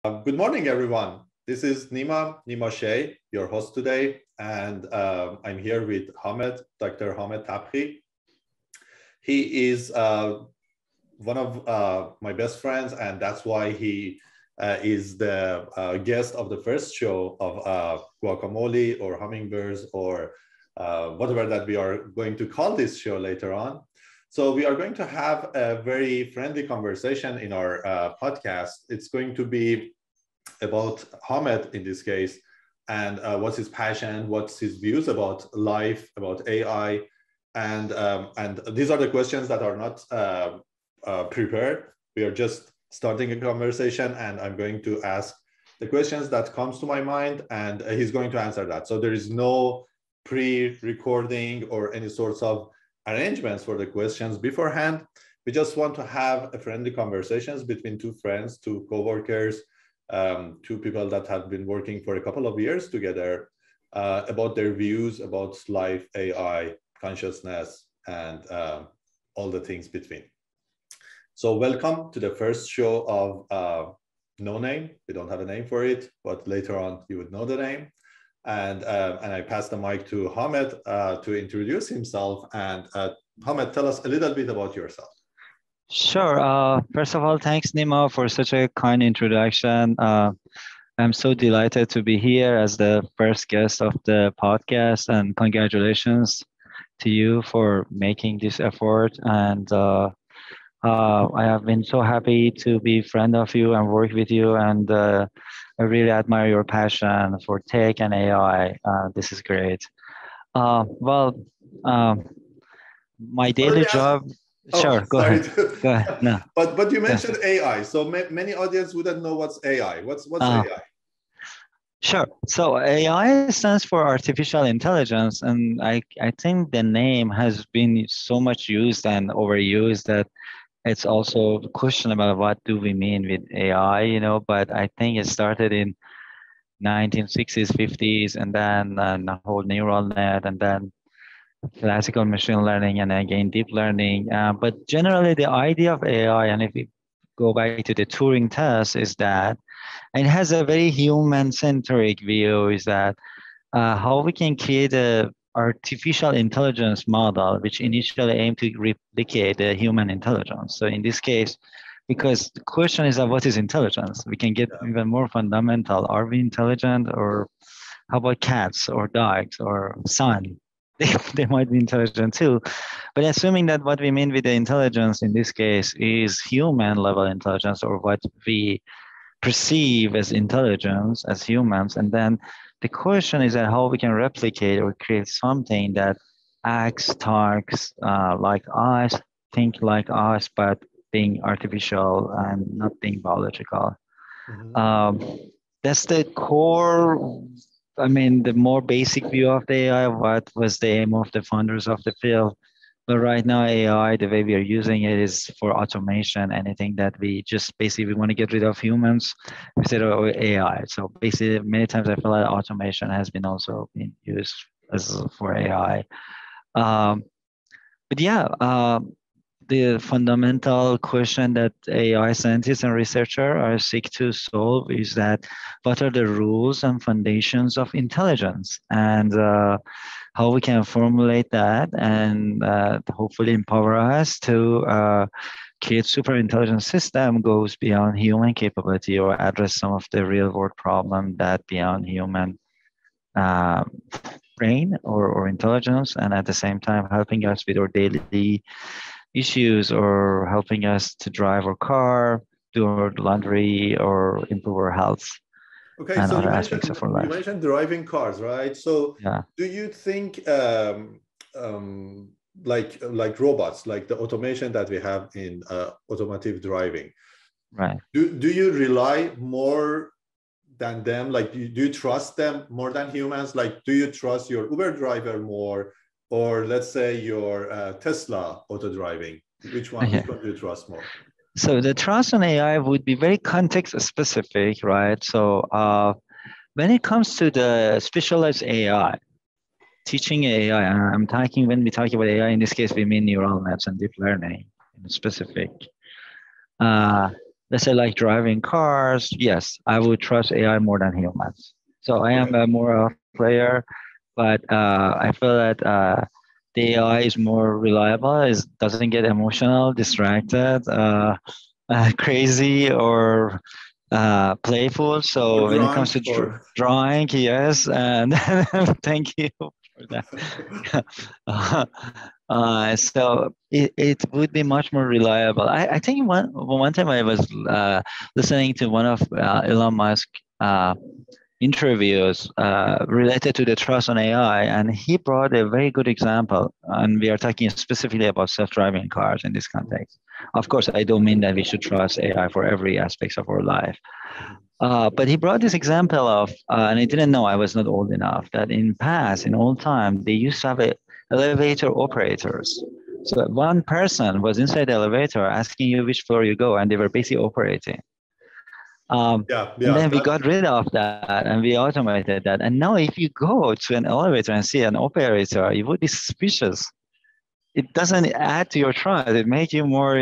Good morning, everyone. This is Nima Schei, your host today, and I'm here with Hamed, Dr. Hamed Tabkhi. He is one of my best friends, and that's why he is the guest of the first show of Guacamole or Hummingbirds or whatever that we are going to call this show later on. So we are going to have a very friendly conversation in our podcast. It's going to be about Hamed in this case, and what's his passion, what's his views about life, about AI, and these are the questions that are not prepared. We are just starting a conversation, and I'm going to ask the questions that comes to my mind, and he's going to answer that. So there is no pre-recording or any sorts of arrangements for the questions beforehand. We just want to have a friendly conversations between two friends, two co-workers, two people that have been working for a couple of years together about their views about life, AI, consciousness, and all the things between. So welcome to the first show of No Name. We don't have a name for it, but later on you would know the name. And I pass the mic to Hamed to introduce himself. And Hamed, tell us a little bit about yourself. Sure. First of all, thanks, Nima, for such a kind introduction. I'm so delighted to be here as the first guest of the podcast, and congratulations to you for making this effort. And I have been so happy to be a friend of you and work with you. And I really admire your passion for tech and AI. This is great. My daily job. Oh, sure, go sorry. ahead. Go ahead. No. But you mentioned AI, so many audience wouldn't know what's AI. What's AI? Sure. So AI stands for artificial intelligence, and I think the name has been so much used and overused that it's also questionable what do we mean with AI, but I think it started in 1960s, 50s, and then the whole neural net, and then classical machine learning, and again deep learning. But generally the idea of AI, and if we go back to the Turing test, is that it has a very human-centric view, is that how we can create a artificial intelligence model which initially aim to replicate the human intelligence. So in this case, because the question is what is intelligence? We can get even more fundamental. Are we intelligent, or how about cats or dogs or sun? They might be intelligent too. But assuming that what we mean with the intelligence in this case is human level intelligence, or what we perceive as intelligence as humans, and then the question is that how we can replicate or create something that acts, talks like us, think like us, but being artificial and not being biological. Mm-hmm. That's the core. I mean, the more basic view of the AI, what was the aim of the founders of the field. But right now, AI, the way we are using it is for automation, anything that we just basically want to get rid of humans instead of AI. So basically, many times I feel like automation has been also being used as for AI. But yeah, the fundamental question that AI scientists and researchers are seek to solve is that what are the rules and foundations of intelligence, and how we can formulate that and hopefully empower us to create super intelligent system goes beyond human capability, or address some of the real world problem that beyond human brain or intelligence, and at the same time helping us with our daily issues, or helping us to drive our car, do our laundry, or improve our health. Okay, so you mentioned driving cars, right? So yeah. Do you think like robots, like the automation that we have in automotive driving, right? Do you rely more than them? Like, do you trust them more than humans? Like, do you trust your Uber driver more, or let's say your Tesla auto driving? Which one do you trust more? So the trust on AI would be very context specific, right? So when it comes to the specialized AI, teaching AI, I'm talking, when we talk about AI, in this case, we mean neural nets and deep learning in specific. let's say like driving cars, yes, I would trust AI more than humans. So I am Okay. a more a player, but I feel that the AI is more reliable, is doesn't get emotional, distracted, crazy, or playful. Or So when it comes drunk to or drawing, yes, and thank you for that. So it would be much more reliable. I think one time I was listening to one of Elon Musk interviews related to the trust on AI, and he brought a very good example. And we are talking specifically about self-driving cars in this context. Of course, I don't mean that we should trust AI for every aspect of our life. But he brought this example of, and I didn't know, I was not old enough, that in past, in old time, they used to have elevator operators. So one person was inside the elevator asking you which floor you go, and they were basically operating. yeah, And yeah, then we that, got rid of that and we automated that. And now if you go to an elevator and see an operator, you would be suspicious. It doesn't add to your trust. It makes you more,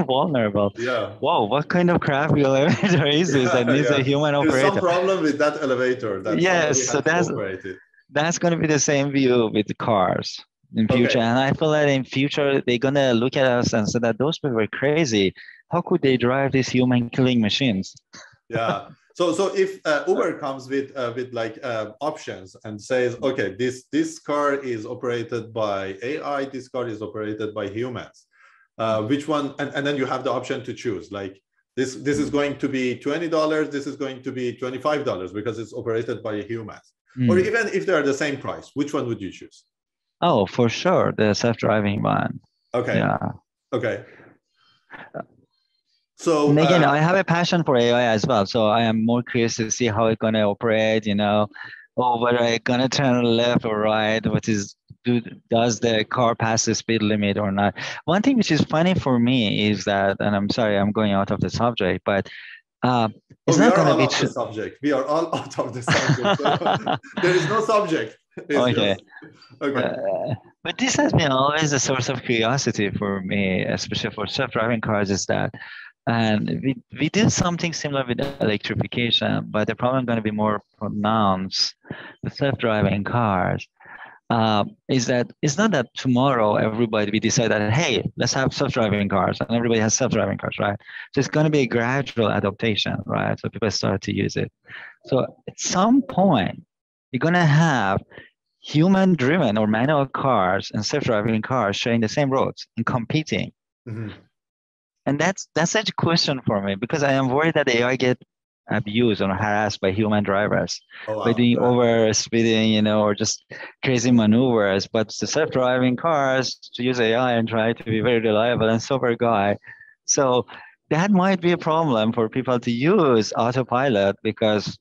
vulnerable. yeah, Whoa, what kind of crappy elevator is this that yeah, needs a yeah. human There's some operator? problem with that elevator that Yes, somebody so had to that's operate it. that's going to be the same view with the cars in future. Okay. And I feel that in future they're going to look at us and say that those people were crazy. How could they drive these human killing machines? Yeah. So if Uber comes with like options and says, okay, this car is operated by AI, this car is operated by humans, which one? And then you have the option to choose. Like this is going to be $20. This is going to be $25 because it's operated by humans. Or Mm. even if they are the same price, which one would you choose? Oh, for sure, the self-driving one. Okay. Yeah. Okay. So And again, I have a passion for AI as well. So I am more curious to see how it's going to operate, or whether it's going to turn left or right, does the car pass the speed limit or not? One thing which is funny for me is that, and I'm sorry, I'm going out of the subject, but uh, oh, it's we not are going to all be off the true. subject. We are all out of the subject. So there is no subject. It's Okay. just okay. But this has been always a source of curiosity for me, especially for self-driving cars, is that, and we did something similar with electrification, but the problem going to be more pronounced with self-driving cars. Is that it's not that tomorrow everybody we decide that, hey, let's have self-driving cars and everybody has self-driving cars, right? So it's going to be a gradual adaptation, right? So people start to use it. So at some point, you're going to have human driven or manual cars and self-driving cars sharing the same roads and competing. Mm-hmm. And that's such a question for me because I am worried that AI get abused or harassed by human drivers Oh by wow. doing over speeding, or just crazy maneuvers. But the self-driving cars to use AI and try to be very reliable and super guy. So that might be a problem for people to use autopilot because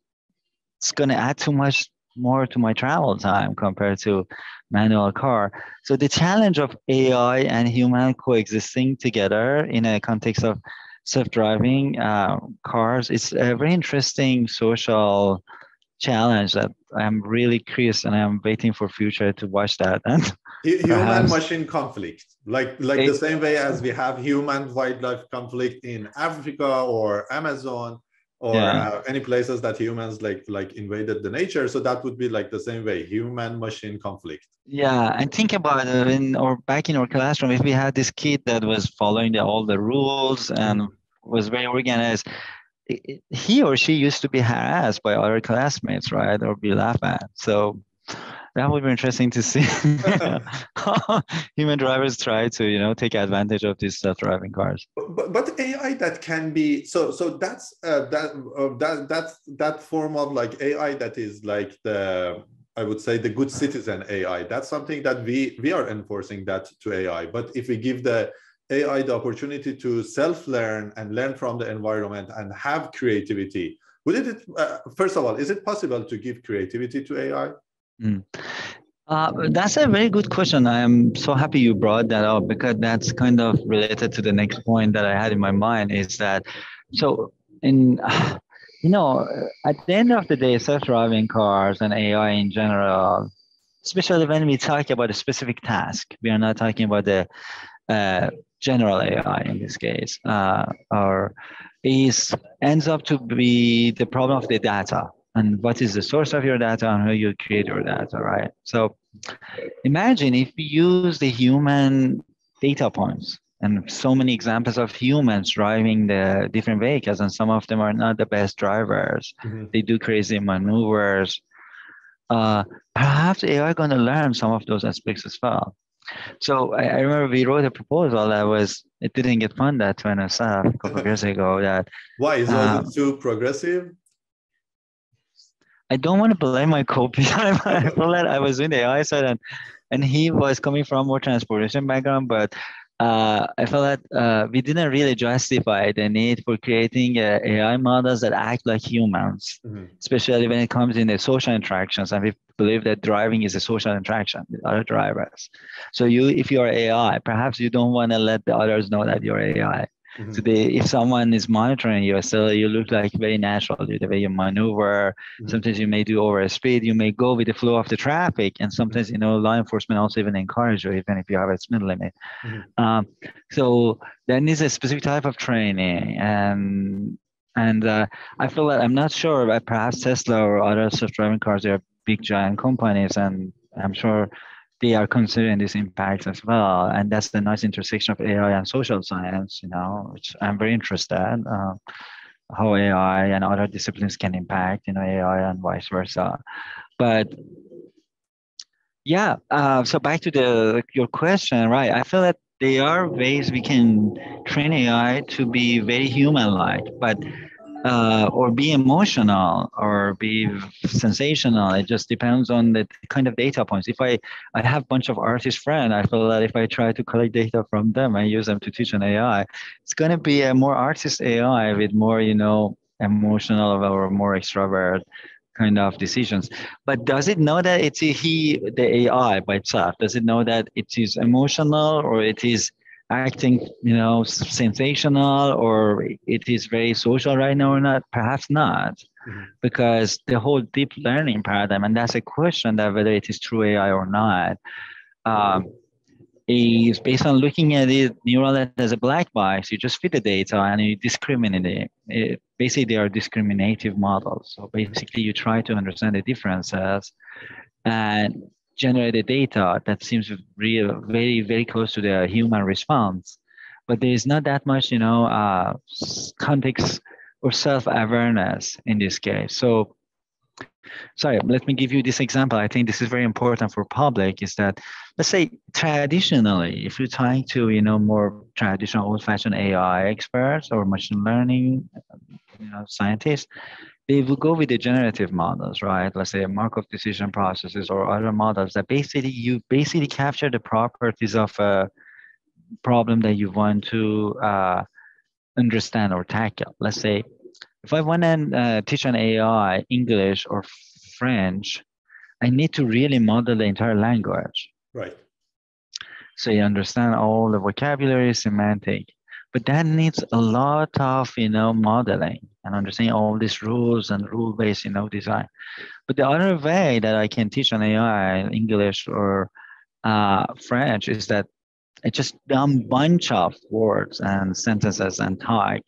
it's going to add too much more to my travel time compared to manual car. So the challenge of AI and human coexisting together in a context of self-driving cars, it's a very interesting social challenge that I'm really curious and I'm waiting for future to watch that and Human perhaps machine conflict, like the it, same way as we have human wildlife conflict in Africa or Amazon or yeah. any places that humans like invaded the nature. So that would be like the same way, human machine conflict. Yeah, and think about it back in our classroom, if we had this kid that was following all the rules and was very organized, he or she used to be harassed by other classmates, right? Or be laughed at. So that would be interesting to see how human drivers try to, take advantage of these self-driving cars. But AI that can be so that's that form of like AI that is like the, I would say, the good citizen AI. That's something that we are enforcing that to AI. But if we give the AI the opportunity to self-learn and learn from the environment and have creativity, would it first of all, is it possible to give creativity to AI? Mm. That's a very good question. I am so happy you brought that up because that's kind of related to the next point that I had in my mind is that, so in, at the end of the day, self-driving cars and AI in general, especially when we talk about a specific task, we are not talking about the uh, general AI in this case, or is ends up to be the problem of the data and what is the source of your data and how you create your data, right? So imagine if we use the human data points and so many examples of humans driving the different vehicles, and some of them are not the best drivers. Mm-hmm. They do crazy maneuvers. Uh, Perhaps AI going to learn some of those aspects as well. So I remember we wrote a proposal that it didn't get funded at NSF a couple of years ago. That Why? Was it too progressive? I don't want to blame my co-PI. I feel that I was in the AI side, and he was coming from more transportation background, but I felt that we didn't really justify the need for creating AI models that act like humans, Mm-hmm. especially when it comes in the social interactions. And we believe that driving is a social interaction with other drivers. So if you are AI, perhaps you don't want to let the others know that you're AI. Mm-hmm. So if someone is monitoring you, so you look like very natural, the way you maneuver. Mm-hmm. Sometimes you may do over speed. You may go with the flow of the traffic, and sometimes law enforcement also even encourage you, even if you have a speed limit. Mm-hmm. So there needs a specific type of training, and I feel that I'm not sure, but perhaps Tesla or other self-driving cars, they are big giant companies, and I'm sure they are considering this impact as well. And that's the nice intersection of AI and social science, which I'm very interested in, how AI and other disciplines can impact, AI and vice versa. But yeah, so back to your question, right? I feel that there are ways we can train AI to be very human-like, but or be emotional or be sensational. It just depends on the kind of data points. If I have a bunch of artist friends, I feel that if I try to collect data from them and use them to teach an AI, it's going to be a more artist AI with more, emotional or more extrovert kind of decisions. But does it know that it's the AI by itself? Does it know that it is emotional or it is acting, sensational, or it is very social right now or not? Perhaps not, because the whole deep learning paradigm, and that's a question that whether it is true AI or not, is based on looking at it neural net as a black box. You just feed the data and you discriminate it. Basically, they are discriminative models. So basically, you try to understand the differences and generate the data that seems very, very close to the human response. But there is not that much, context or self-awareness in this case. So, sorry, let me give you this example. I think this is very important for public, is that, let's say traditionally, if you're trying to, more traditional old-fashioned AI experts or machine learning, scientists, they will go with the generative models, right? Let's say Markov decision processes or other models that you capture the properties of a problem that you want to understand or tackle. Let's say if I want to teach an AI English or French, I need to really model the entire language. Right. So you understand all the vocabulary, semantic. But that needs a lot of, modeling and understanding all these rules and rule-based, design. But the other way that I can teach an AI English or French is that I just dump bunch of words and sentences and talk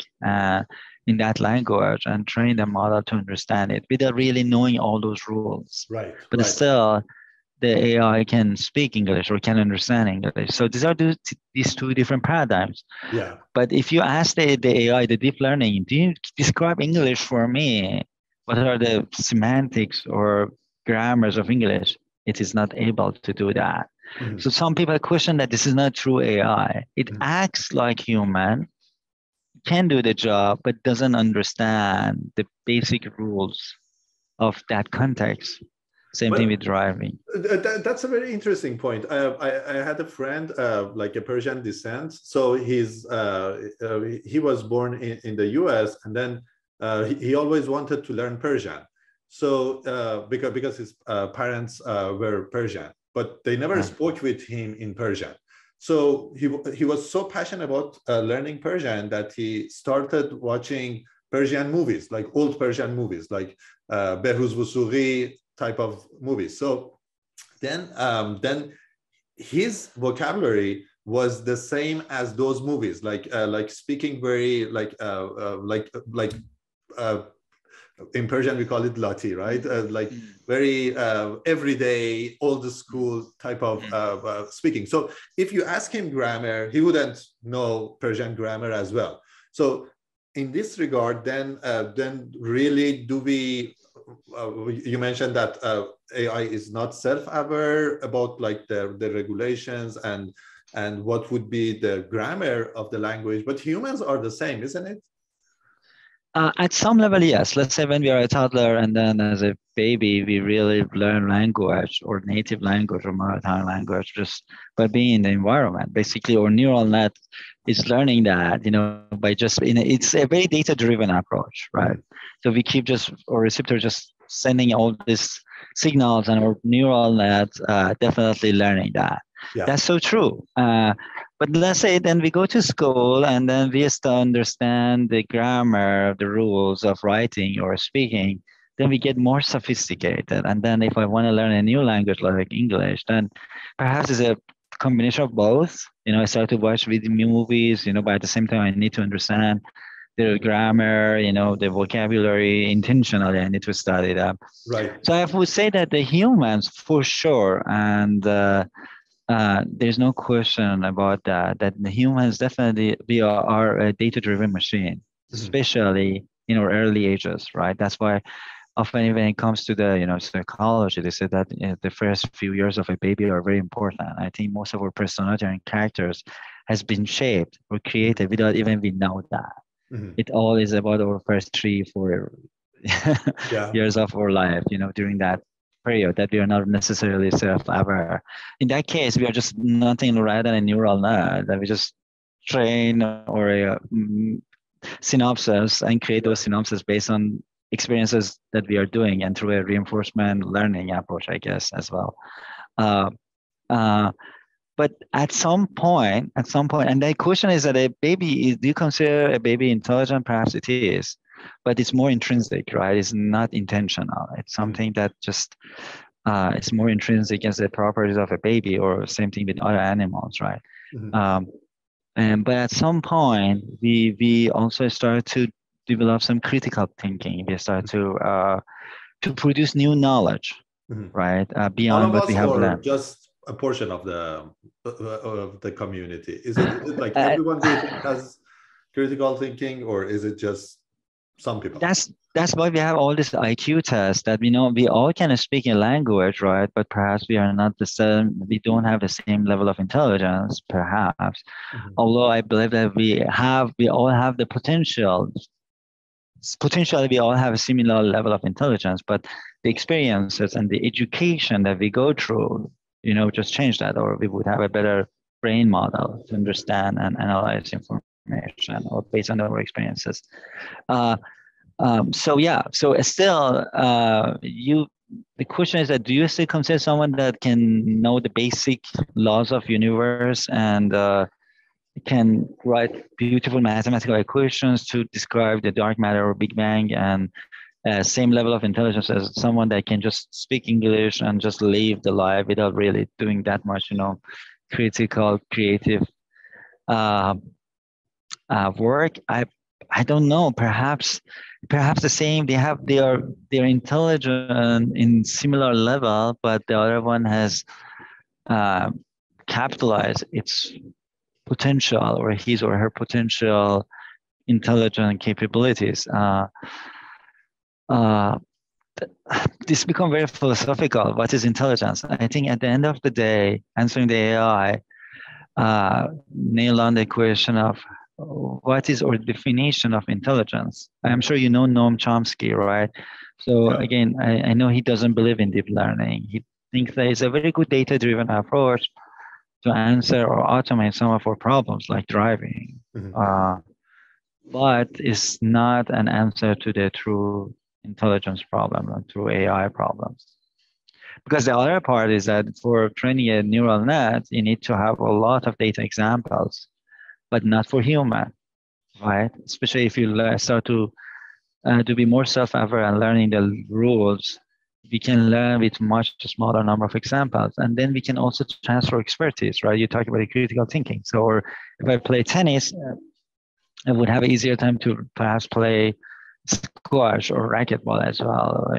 in that language and train the model to understand it without really knowing all those rules. Right. But still, the AI can speak English or can understand English. So these two different paradigms. Yeah. But if you ask the AI, the deep learning, do you describe English for me? What are the semantics or grammars of English? It is not able to do that. Mm-hmm. So some people question that this is not true AI. It acts like human, can do the job, but doesn't understand the basic rules of that context. Same thing with driving. That's a very interesting point. I had a friend, like a Persian descent. So he was born in the US, and then he always wanted to learn Persian. So because his parents were Persian, but they never spoke with him in Persian. So he was so passionate about learning Persian that he started watching Persian movies, like old Persian movies, like Behruz Vusughi type of movies. So then his vocabulary was the same as those movies, like speaking very uh, in Persian we call it lati, right? Like very everyday, old school type of speaking. So if you ask him grammar, he wouldn't know Persian grammar as well. So in this regard, then really do we? You mentioned that AI is not self-aware about like the regulations and what would be the grammar of the language, but humans are the same, isn't it? At some level, yes. Let's say when we are a toddler and then as a baby, we really learn language or native language or maritime language just by being in the environment. Basically, our neural net is learning that, by just, it's a very data-driven approach, right? So we keep our receptor just sending all these signals and our neural net definitely learning that. Yeah. That's so true. But let's say then we go to school and then we start to understand the grammar, the rules of writing or speaking, then we get more sophisticated. And then if I want to learn a new language like English, then perhaps it's a combination of both. I start to watch video movies, but at the same time I need to understand the grammar, the vocabulary intentionally. I need to study that. Right. So I would say that the humans for sure, and there's no question about that the humans definitely, we are a data-driven machine, especially in our early ages, right? That's why often when it comes to the psychology, they say that the first few years of a baby are very important. I think most of our personality and characters has been shaped or created without even we know that. It all is about our first 3-4 years of our life, during that period that we are not necessarily self-aware. In that case, we are just nothing rather than a neural net that we just train or a synopsis and create those synopses based on experiences that we are doing and through a reinforcement learning approach, I guess, as well. But at some point, and the question is that do you consider a baby intelligent? Perhaps it is, but it's more intrinsic, right? It's not intentional. It's something that just, it's more intrinsic as the properties of a baby, or same thing with other animals, right? But at some point, we also start to develop some critical thinking. We start to produce new knowledge, right? Beyond what we have learned. Just a portion of the community. Is it like everyone do you think has critical thinking, or is it just some people? That's why we have all this IQ tests that we all can speak a language, right? But perhaps we are not the same. We don't have the same level of intelligence, perhaps. Although I believe that we all have the potential. Potentially, we all have a similar level of intelligence, but the experiences and the education that we go through, just change that, or we would have a better brain model to understand and analyze information or based on our experiences. So still, the question is that do you still consider someone that can know the basic laws of universe and can write beautiful mathematical equations to describe the dark matter or Big Bang, and same level of intelligence as someone that can just speak English and just live the life without really doing that much, critical, creative work? I don't know. Perhaps the same. They're intelligent in similar level, but the other one has capitalized its potential, or his or her potential intelligent capabilities. This becomes very philosophical. What is intelligence? I think at the end of the day, answering the AI nail on the question of what is our definition of intelligence. I'm sure you know Noam Chomsky, right? So again, I know he doesn't believe in deep learning. He thinks that it's a very good data-driven approach to answer or automate some of our problems like driving. But it's not an answer to the true intelligence problem and true AI problems. Because the other part is that for training a neural net, you need to have a lot of data examples, but not for human, right? Especially if you start to be more self-aware and learning the rules we can learn with much smaller number of examples, and then we can also transfer expertise, right? You talk about critical thinking. So, or if I play tennis, I would have an easier time to perhaps play squash or racquetball as well.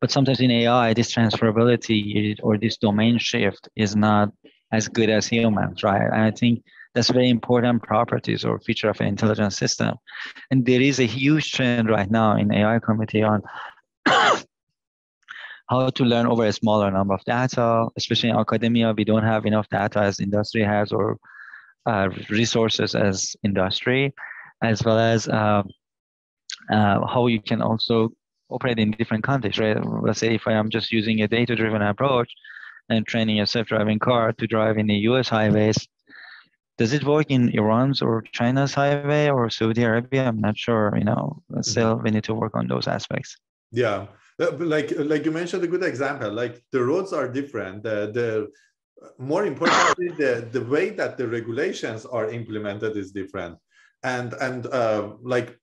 But sometimes in AI, this transferability or this domain shift is not as good as humans, right? And I think that's very important properties or feature of an intelligent system. And there is a huge trend right now in AI community on how to learn over a smaller number of data, especially in academia. We don't have enough data as industry has, or resources as industry, as well as how you can also operate in different contexts, right? Let's say if I am just using a data-driven approach and training a self-driving car to drive in the US highways, does it work in Iran's or China's highway or Saudi Arabia? I'm not sure, still we need to work on those aspects. Yeah, like you mentioned a good example, like the roads are different. The more importantly, the way that the regulations are implemented is different. And like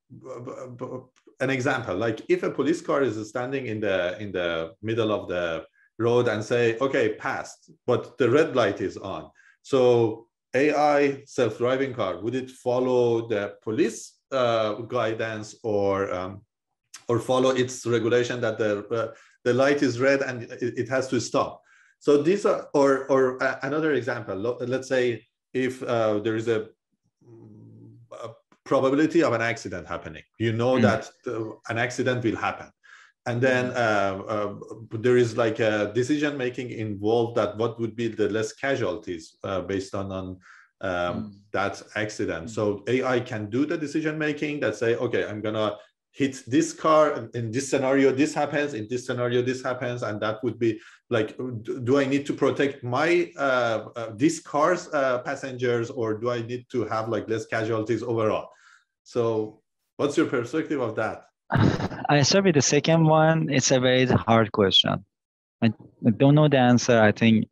an example, like if a police car is standing in the middle of the road and say, okay, passed, but the red light is on. So AI self-driving car, would it follow the police guidance or follow its regulation that the light is red and it has to stop? So these are, or another example, let's say if there is a probability of an accident happening, that an accident will happen. And then there is like a decision making involved that what would be the less casualties based on that accident. So AI can do the decision making that say, okay, I'm gonna hit this car in this scenario, this happens, in this scenario, this happens. And that would be like, do I need to protect my this car's passengers, or do I need to have like less casualties overall? So what's your perspective of that? I start with the second one. It's a very hard question. I don't know the answer. I think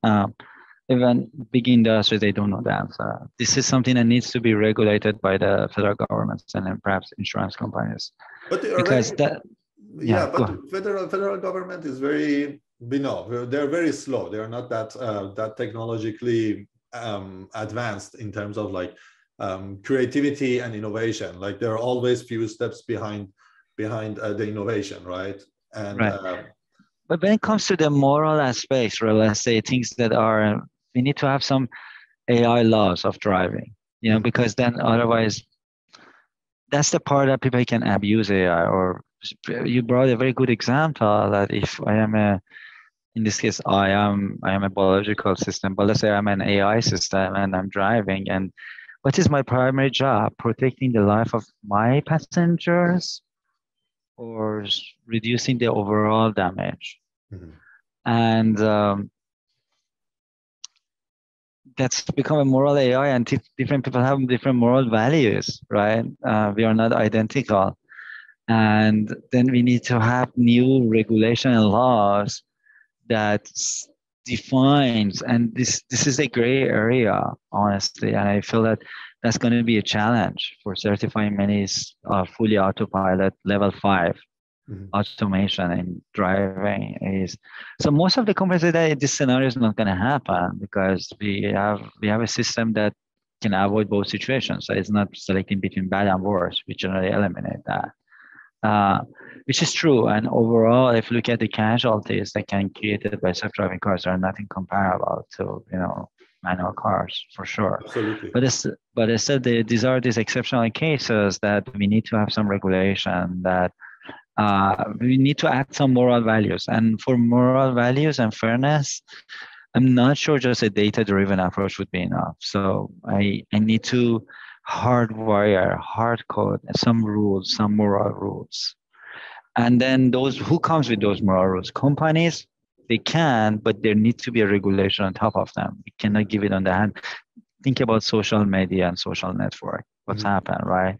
even big industries, they don't know the answer. This is something that needs to be regulated by the federal governments and then perhaps insurance companies. But they because but federal government is very, they're very slow. They're not that technologically advanced in terms of like creativity and innovation. Like there are always few steps behind the innovation, right? And right. But when it comes to the moral aspects, or let's say things that are, we need to have some AI laws of driving, because then otherwise, that's the part that people can abuse AI. Or you brought a very good example that if I am in this case, I am a biological system, but let's say I'm an AI system and I'm driving, and what is my primary job? Protecting the life of my passengers or reducing the overall damage? And that's become a moral AI, and different people have different moral values, right? We are not identical. And then we need to have new regulation and laws that defines, and this is a gray area, honestly, and I feel that that's going to be a challenge for certifying many fully autopilot level 5 automation in driving. Is so most of the companies say that this scenario is not going to happen because we have a system that can avoid both situations. So it's not selecting between bad and worse. We generally eliminate that. Which is true. And overall, if you look at the casualties that can be created by self-driving cars, are nothing comparable to manual cars, for sure. Absolutely. But instead, these are these exceptional cases that we need to have some regulation, that we need to add some moral values. And for moral values and fairness, I'm not sure just a data-driven approach would be enough. So I need to hard code some rules, some moral rules. And then who comes with those moral rules? Companies, they can, but there needs to be a regulation on top of them. We cannot give it on the hand. Think about social media and social network. What's happened, right?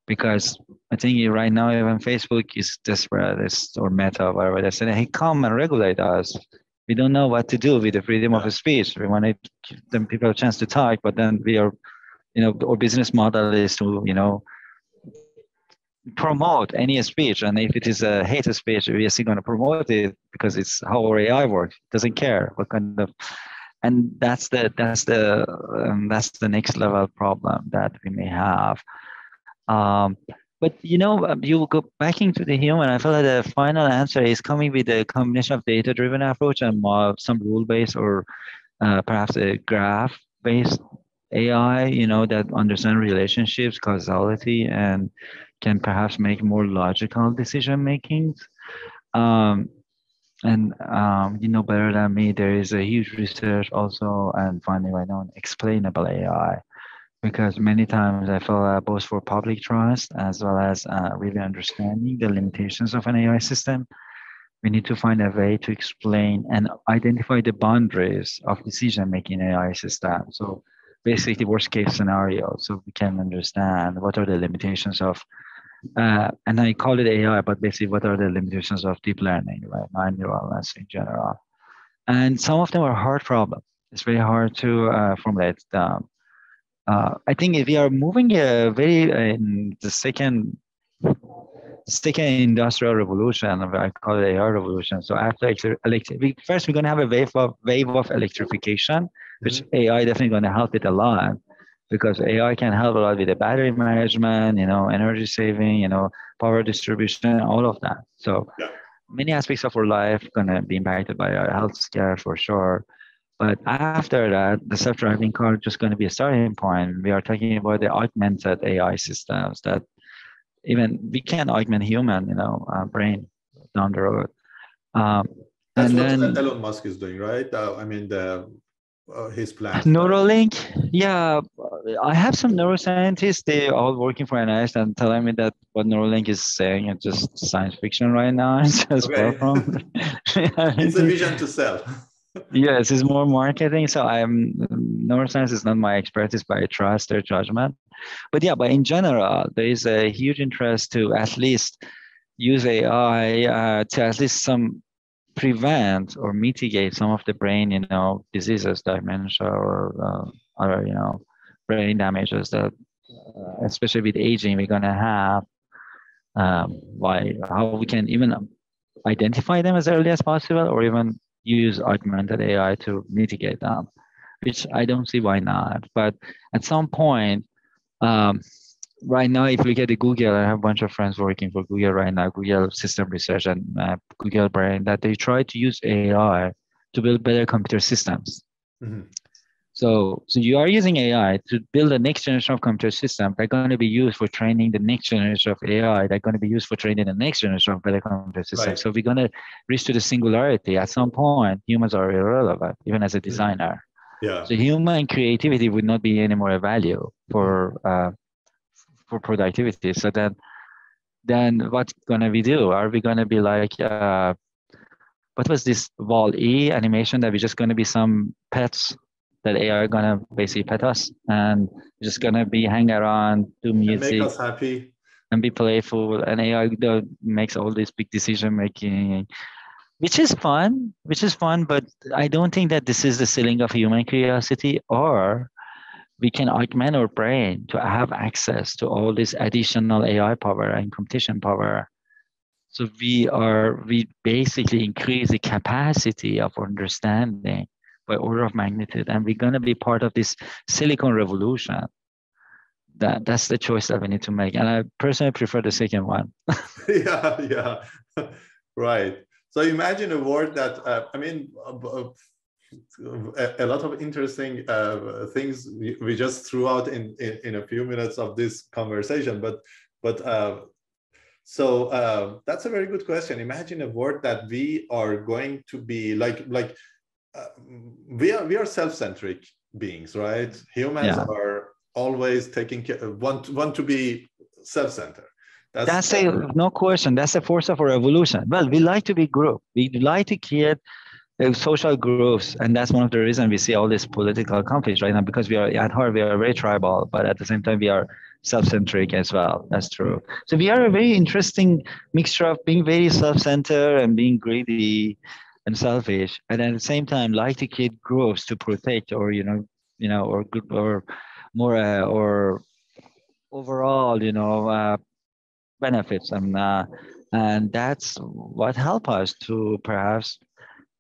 Because I think right now even Facebook is desperate, or Meta, whatever. They're saying, hey, come and regulate us. We don't know what to do with the freedom of speech. We want to give them people a chance to talk, but then we are, our business model is to, promote any speech, and if it is a hate speech, we are still going to promote it because it's how our AI works. It doesn't care what kind of, and that's the next level problem that we may have. But you go back into the human. I feel like the final answer is coming with a combination of data-driven approach and some rule-based or perhaps a graph-based AI, that understand relationships, causality, and can perhaps make more logical decision makings. And you know better than me, there is a huge research also and funding right now on explainable AI, because many times I feel both for public trust as well as really understanding the limitations of an AI system, we need to find a way to explain and identify the boundaries of decision-making AI systems. So basically worst case scenario, so we can understand what are the limitations of, and I call it AI, but basically what are the limitations of deep learning, right? Neural nets in general. And some of them are hard problems. It's very hard to formulate them. I think if we are moving in the second industrial revolution, I call it AI revolution. So after first we're going to have a wave of electrification, which AI definitely going to help it a lot, because AI can help a lot with the battery management, energy saving, power distribution, all of that. So many aspects of our life going to be impacted by our healthcare for sure. But after that, the self-driving car is just going to be a starting point. We are talking about the augmented AI systems that even we can augment human, brain down the road. That's what Elon Musk is doing, right? His plans. Neuralink, yeah. I have some neuroscientists. They all working for NIH and telling me that what Neuralink is saying is just science fiction right now. It's just far from. It's a vision to sell. Yes, it's more marketing. So neuroscience is not my expertise, but I trust their judgment. But in general, there is a huge interest to at least use AI to at least prevent or mitigate some of the brain, diseases, dementia, or other, brain damages that, especially with aging, we're gonna have. How we can even identify them as early as possible, or even use augmented AI to mitigate them, which I don't see why not. But at some point, right now, if you look at the Google, I have a bunch of friends working for Google right now, Google System Research and Google Brain, that they try to use AI to build better computer systems. Mm-hmm. So you are using AI to build the next generation of computer systems that are going to be used for training the next generation of AI, that are going to be used for training the next generation of better computer systems. Right. So we're going to reach to the singularity. At some point, humans are irrelevant, even as a designer. Yeah. So human creativity would not be any more a value for productivity. So then what's gonna we do? Are we gonna be like what was this Wall-E animation that we're just gonna be some pets that AI are gonna basically pet us and just gonna be hang around, do music, and make us happy, and be playful, and AI makes all this big decision making, which is fun, but I don't think that this is the ceiling of human curiosity, or we can augment our brain to have access to all this additional AI power and computation power. So we basically increase the capacity of understanding by order of magnitude, and we're going to be part of this silicon revolution. That's the choice that we need to make, and I personally prefer the second one. yeah, right. So imagine a world that a lot of interesting things we just threw out in a few minutes of this conversation, but that's a very good question. Imagine a world that we are going to be we are self-centric beings, right? Humans are always taking care, want to be self-centered. That's no question. That's the force of our evolution. Well, we like to be group. We like to create social groups, and that's one of the reasons we see all these political conflicts right now, because we are at heart, we are very tribal, but at the same time we are self-centric as well. That's true. So we are a very interesting mixture of being very self-centered and being greedy and selfish, and at the same time like to create groups to protect, or or group, or more or overall benefits, and that's what help us to perhaps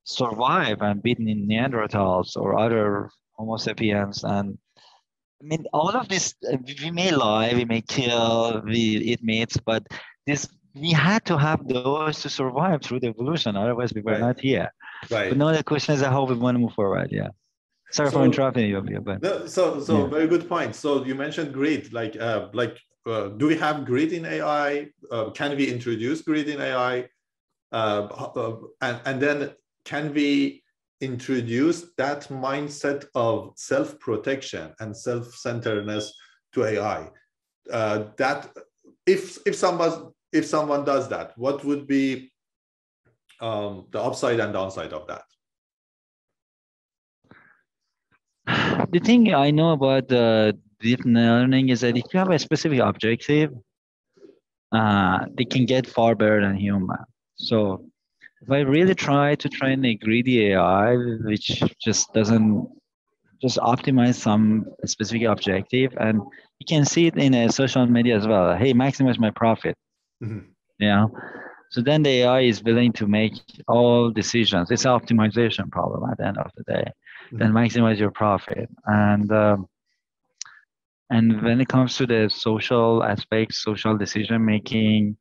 survive and beat Neanderthals or other Homo sapiens. And I mean, all of this, we may lie, we may kill, we eat meats, but this we had to have those to survive through the evolution. Otherwise, we were not Right. here. But Right. now the question is how we want to move forward. Yeah. Sorry for So, interrupting you, but no, so yeah. very good point. So you mentioned greed, do we have greed in AI? Can we introduce greed in AI? And then can we introduce that mindset of self-protection and self-centeredness to AI? That if someone does that, what would be the upside and downside of that? The thing I know about deep learning is that if you have a specific objective, they can get far better than human. So if I really try to train a greedy AI, which just doesn't just optimize some specific objective, and you can see it in a social media as well. Hey, maximize my profit. Mm-hmm. You know, so then the AI is willing to make all decisions. It's an optimization problem at the end of the day. Then maximize your profit. And when it comes to the social aspects, social decision making,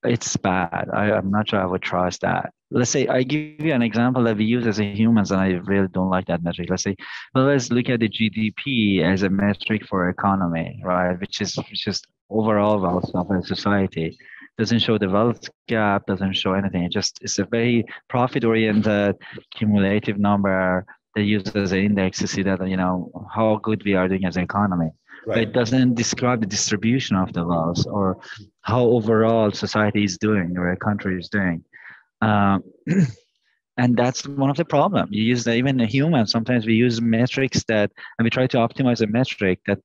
it's bad. I'm not sure I would trust that. Let's say I give you an example that we use as a humans, and I really don't like that metric. Let's say, well, let's look at the GDP as a metric for economy, right? Which is overall wealth of a society. Doesn't show the wealth gap, doesn't show anything. It's a very profit-oriented cumulative number that uses as an index to see that how good we are doing as an economy. But it Right. doesn't describe the distribution of the wealth or how overall society is doing or a country is doing. And that's one of the problems. You use even a human. Sometimes we use metrics and we try to optimize a metric that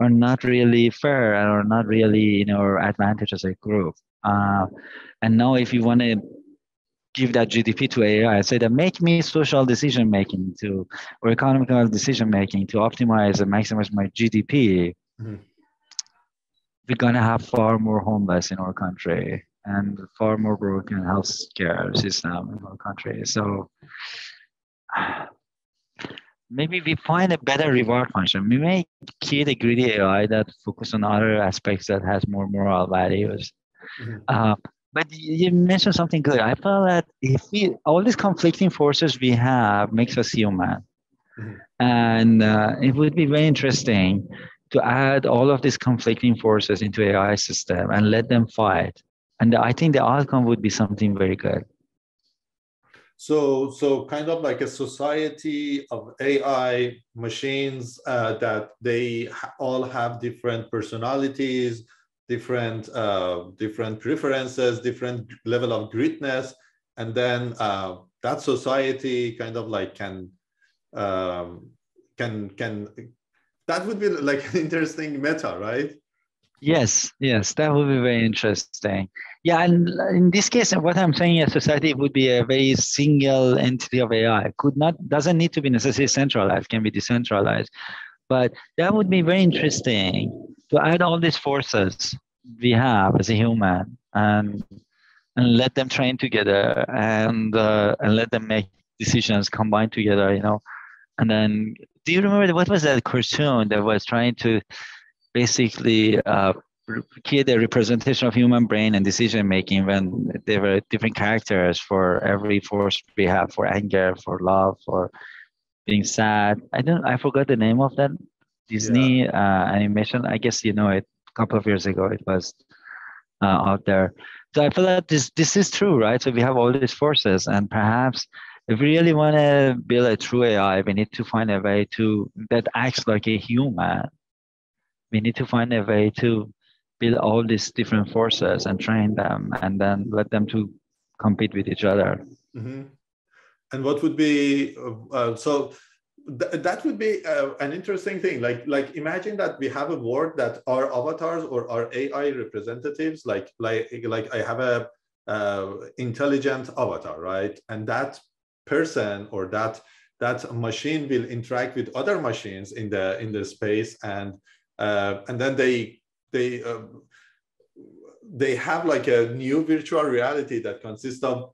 are not really fair and are not really in our advantage as a group. And now if you want to give that GDP to AI and say that make me social decision making or economical decision making to optimize and maximize my GDP, we're gonna have far more homeless in our country and far more broken healthcare system in our country. So maybe we find a better reward function. We may create a greedy AI that focus on other aspects that has more moral values. But you mentioned something good. I felt that all these conflicting forces we have makes us human. And it would be very interesting to add all of these conflicting forces into AI system and let them fight. And I think the outcome would be something very good. So kind of like a society of AI machines that they all have different personalities, different preferences, different level of greatness, and then that society kind of like can that would be like an interesting meta, right? Yes, that would be very interesting. Yeah, and in this case, what I'm saying, a society would be a very single entity of AI. Doesn't need to be necessarily centralized, can be decentralized. But that would be very interesting to add all these forces we have as a human and let them train together and let them make decisions combined together, And then, do you remember what was that cartoon that was trying to basically create a representation of human brain and decision making when there were different characters for every force we have, for anger, for love, for being sad. I forgot the name of that Disney animation. I guess you know it. A couple of years ago, it was out there. So I feel that this is true, right? So we have all these forces, and perhaps if we really want to build a true AI, we need to find a way that acts like a human. We need to find a way to build all these different forces and train them, and then let them to compete with each other. And what would be that would be an interesting thing. Like imagine that we have a world that our avatars or our AI representatives, like I have a intelligent avatar, right? And that person or that machine will interact with other machines in the space, and and then they have like a new virtual reality that consists of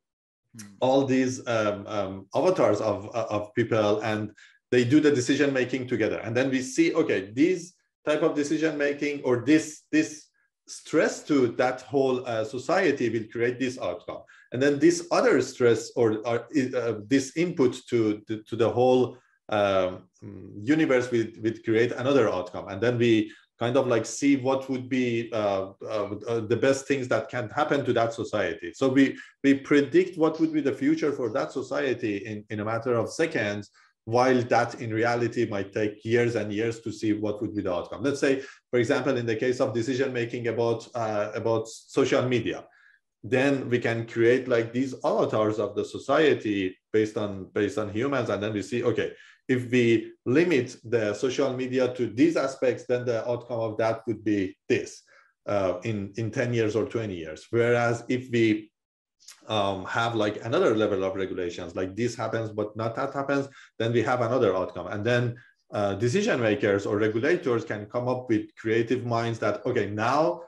all these avatars of people, and they do the decision making together. And then we see, okay, these type of decision making or this stress to that whole society will create this outcome. And then this other stress or this input to the whole universe will create another outcome. And then we kind of like see what would be the best things that can happen to that society. So we predict what would be the future for that society in a matter of seconds, while that in reality might take years and years to see what would be the outcome. Let's say, for example, in the case of decision making about social media, then we can create like these avatars of the society based on humans, and then we see, okay, if we limit the social media to these aspects, then the outcome of that would be this in 10 years or 20 years. Whereas if we have like another level of regulations, like this happens, but not that happens, then we have another outcome. And then decision makers or regulators can come up with creative minds that, okay, now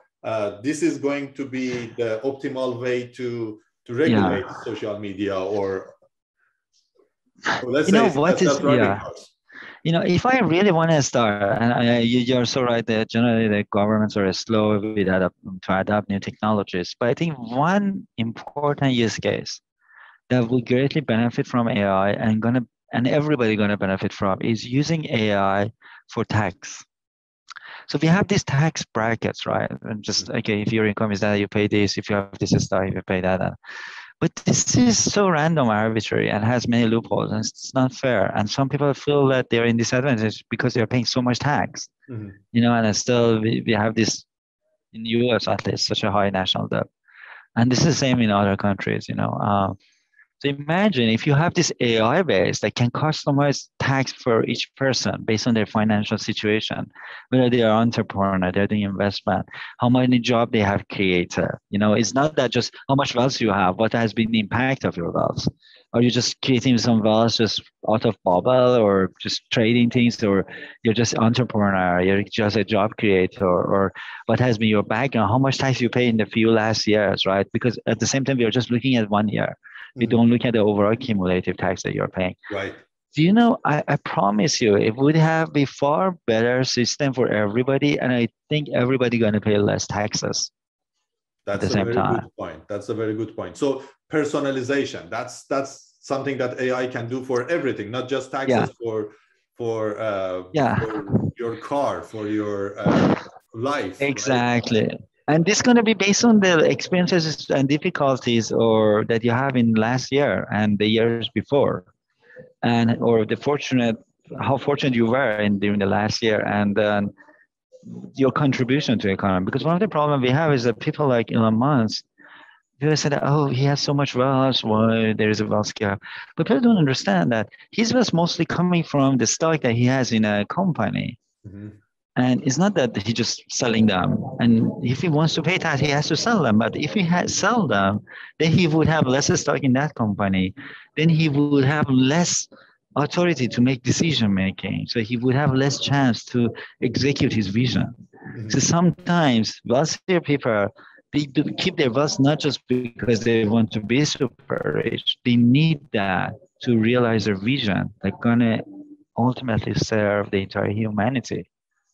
this is going to be the optimal way to regulate social media, or let's say self-driving cars. If I really want to start, and you're so right that generally the governments are slow to adapt new technologies, but I think one important use case that will greatly benefit from AI and everybody gonna benefit from is using AI for tax. So we have these tax brackets, right? And just, okay, if your income is that, you pay this. If you have this stuff, you pay that. But this is so random, arbitrary, and has many loopholes, and it's not fair. And some people feel that they're in disadvantage because they're paying so much tax. And still we have this, in the US at least, such a high national debt. And this is the same in other countries, So imagine if you have this AI base that can customize tax for each person based on their financial situation, whether they are entrepreneur, they're doing investment, how many jobs they have created. It's not that just how much wealth you have, what has been the impact of your wealth. Are you just creating some wealth just out of bubble, or just trading things, or you're just entrepreneur, you're just a job creator, or what has been your background, how much tax you pay in the few last years, right? Because at the same time, we are just looking at 1 year. We don't look at the overall cumulative tax that you're paying. Right. Do you know, I promise you, it would have a far better system for everybody. And I think everybody going to pay less taxes at the same time. Good point. That's a very good point. So personalization, that's something that AI can do for everything, not just taxes, for your car, for your life. Exactly. Right? And this is going to be based on the experiences and difficulties or that you have in last year and the years before, and or how fortunate you were during the last year, and then your contribution to the economy. Because one of the problems we have is that people like Elon Musk, people say that, oh, he has so much wealth, why there is a wealth gap. But people don't understand that his wealth mostly coming from the stock that he has in a company. And it's not that he just selling them. And if he wants to pay tax, he has to sell them. But if he had sell them, then he would have less stock in that company. Then he would have less authority to make decision making. So he would have less chance to execute his vision. So sometimes wealthier people, they keep their wealth not just because they want to be super rich. They need that to realize their vision. They're gonna ultimately serve the entire humanity,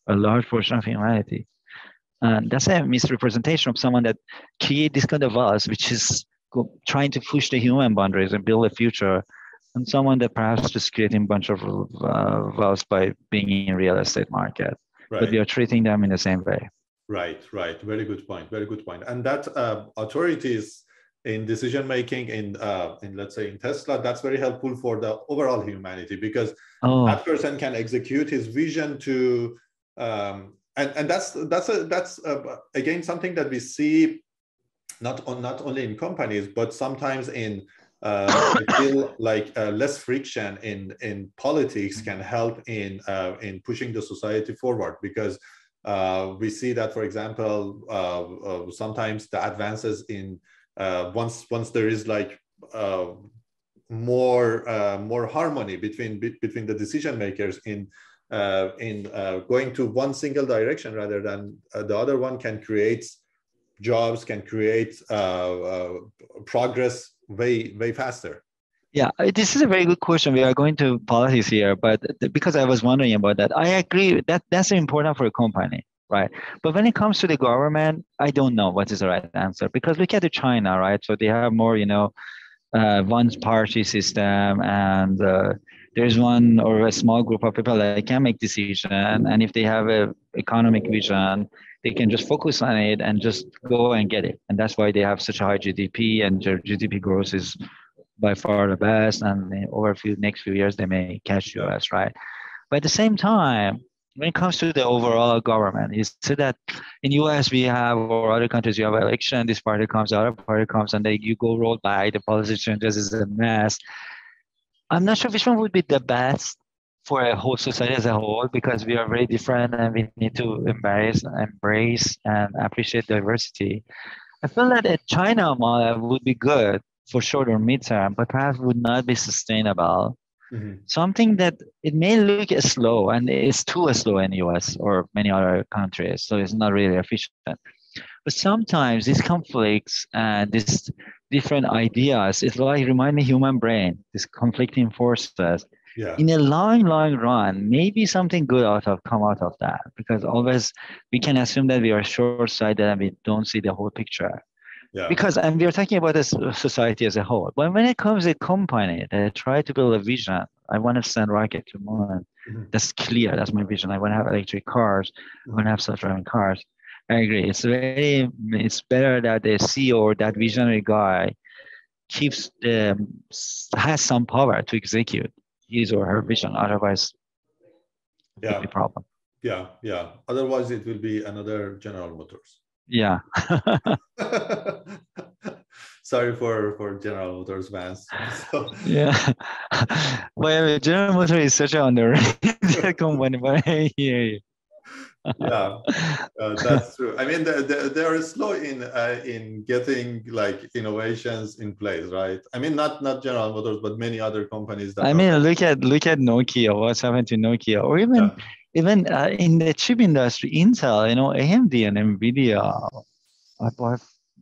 a large portion of humanity. And that's a misrepresentation of someone that create this kind of wealth, which is trying to push the human boundaries and build a future, and someone that perhaps just creating a bunch of wealth by being in real estate market. Right. But we are treating them in the same way. Right. Very good point. And that authorities in decision making in let's say in Tesla, that's very helpful for the overall humanity, because that person can execute his vision to and that's again something that we see not only in companies, but sometimes in I feel like less friction in politics can help in pushing the society forward, because we see that, for example, sometimes the advances in once there is like more harmony between the decision makers in in going to one single direction rather than the other one can create jobs, can create progress way faster? Yeah, this is a very good question. We are going to policies here, but because I was wondering about that, I agree that that's important for a company, right? But when it comes to the government, I don't know what is the right answer, because look at the China, right? So they have more, one party system, and there's one or a small group of people that can make decision, and if they have a economic vision, they can just focus on it and just go and get it, and that's why they have such a high GDP, and their GDP growth is by far the best, and over next few years they may catch US, right? But at the same time, when it comes to the overall government, you see that in US we have, or other countries, you have an election, this party comes, the other party comes, and then you go roll by, the policy changes, is a mess. I'm not sure which one would be the best for a whole society as a whole, because we are very different and we need to embrace and appreciate diversity. I feel that a China model would be good for short or midterm, but perhaps would not be sustainable. Mm-hmm. Something that it may look slow, and it's too slow in the US or many other countries, so it's not really efficient. But sometimes these conflicts and these different ideas, it's like remind me human brain, these conflicting forces. Yeah. In a long run, maybe something good come out of that, because always we can assume that we are short-sighted and we don't see the whole picture. Yeah. Because, and we are talking about this society as a whole. But when it comes to a company that try to build a vision, I want to send rocket to moon. Mm-hmm. That's clear. That's my vision. I want to have electric cars. I want to have self-driving cars. I agree. It's better that the CEO or that visionary guy has some power to execute his or her vision. Otherwise, it will be a problem. Yeah. Otherwise, it will be another General Motors. Yeah. Sorry for General Motors fans. So. Yeah. Well, General Motors is such an underrated company, but I hear you. Yeah, that's true. I mean, they are slow in getting like innovations in place, right? I mean, not General Motors, but many other companies that. I mean, look at Nokia. What's happened to Nokia, or even in the chip industry, Intel. AMD and Nvidia.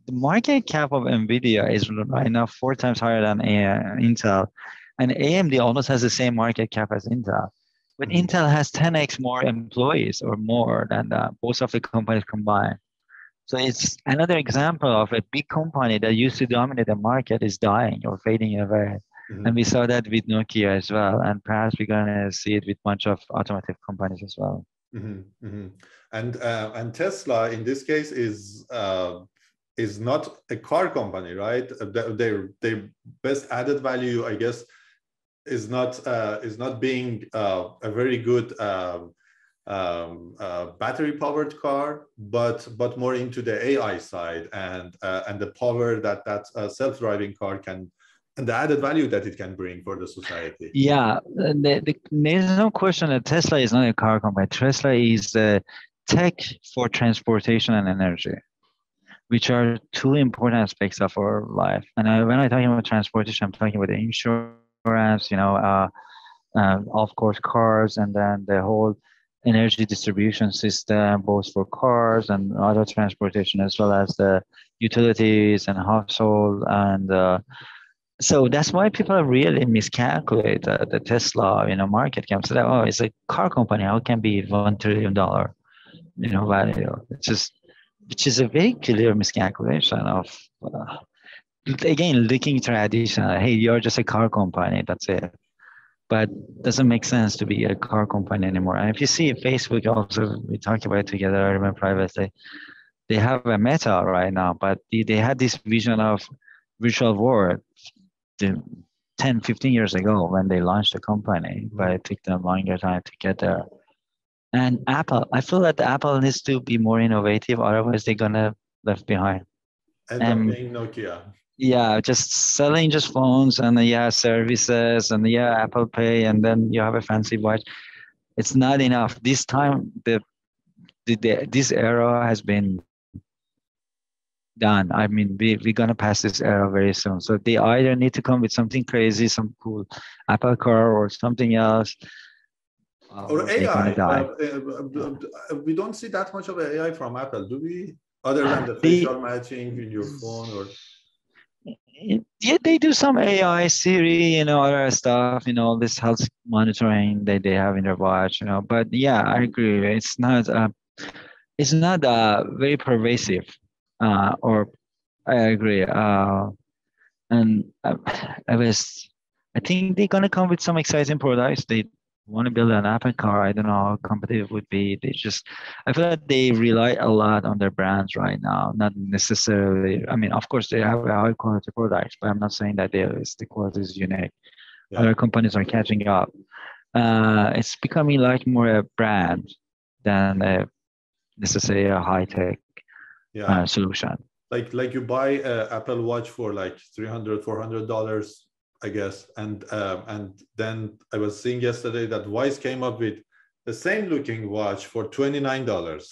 The market cap of Nvidia is right now 4 times higher than Intel, and AMD almost has the same market cap as Intel. But Intel has 10x more employees or more than both of the companies combined. So it's another example of a big company that used to dominate the market is dying or fading away. Mm-hmm. And we saw that with Nokia as well. And perhaps we're going to see it with a bunch of automotive companies as well. Mm-hmm. Mm-hmm. And Tesla in this case is not a car company, right? Their best added value, I guess, is not being a very good battery powered car, but more into the AI side and the power that self-driving car can, and the added value that it can bring for the society. Yeah, there's no question that Tesla is not a car company. Tesla is tech for transportation and energy, which are 2 important aspects of our life. And when I'm talking about transportation, I'm talking about the insurance, of course, cars, and then the whole energy distribution system, both for cars and other transportation, as well as the utilities and household. And so that's why people really miscalculate the Tesla, market cap. So that, it's a car company. How can be $1 trillion, value? Which is a very clear miscalculation of, again, looking traditional. Hey, you're just a car company. That's it. But doesn't make sense to be a car company anymore. And if you see Facebook also, we talked about it together, I remember privately, they have a Meta right now, but they had this vision of virtual world 10, 15 years ago when they launched the company, but it took them longer time to get there. And Apple, I feel that Apple needs to be more innovative, otherwise they're gonna left behind. And being Nokia. Yeah, just selling just phones and services and Apple Pay, and then you have a fancy watch. It's not enough. This time, this era has been done. I mean, we're gonna pass this era very soon. So they either need to come with something crazy, some cool Apple car or something else, Or they're gonna AI. die. We don't see that much of AI from Apple, do we? Other than the They facial matching in your phone, or yeah, they do some AI, Siri, other stuff, this health monitoring that they have in their watch, But yeah, I agree. It's not very pervasive. Or I agree. And I think they're gonna come with some exciting products. They want to build an Apple car. I don't know how competitive it would be. I feel like they rely a lot on their brands right now. Not necessarily. I mean, of course, they have a high quality products, but I'm not saying that the quality is unique. yeah, Other companies are catching up. It's becoming like more a brand than necessarily a high tech yeah. solution. Like you buy a Apple Watch for like $300-$400, I guess, and then I was seeing yesterday that Wise came up with the same looking watch for $29.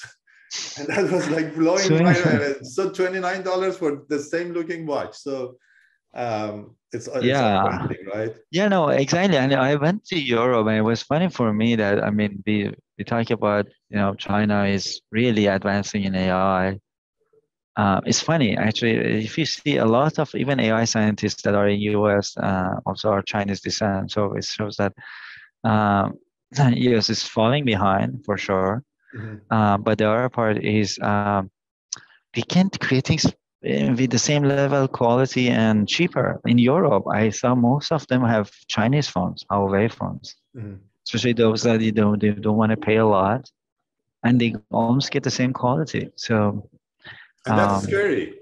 And that was like blowing my mind. So $29 for the same looking watch. So it's Yeah. amazing, right? Yeah, no, exactly. And I went to Europe, and it was funny for me that, I mean, we talk about, China is really advancing in AI. It's funny, actually, if you see a lot of even AI scientists that are in US also are Chinese descent. So it shows that US is falling behind for sure. Mm-hmm. But the other part is we can't create things with the same level quality and cheaper. In Europe, I saw most of them have Chinese phones, Huawei phones, Mm-hmm. especially those that they don't want to pay a lot, and they almost get the same quality. So, And that's scary,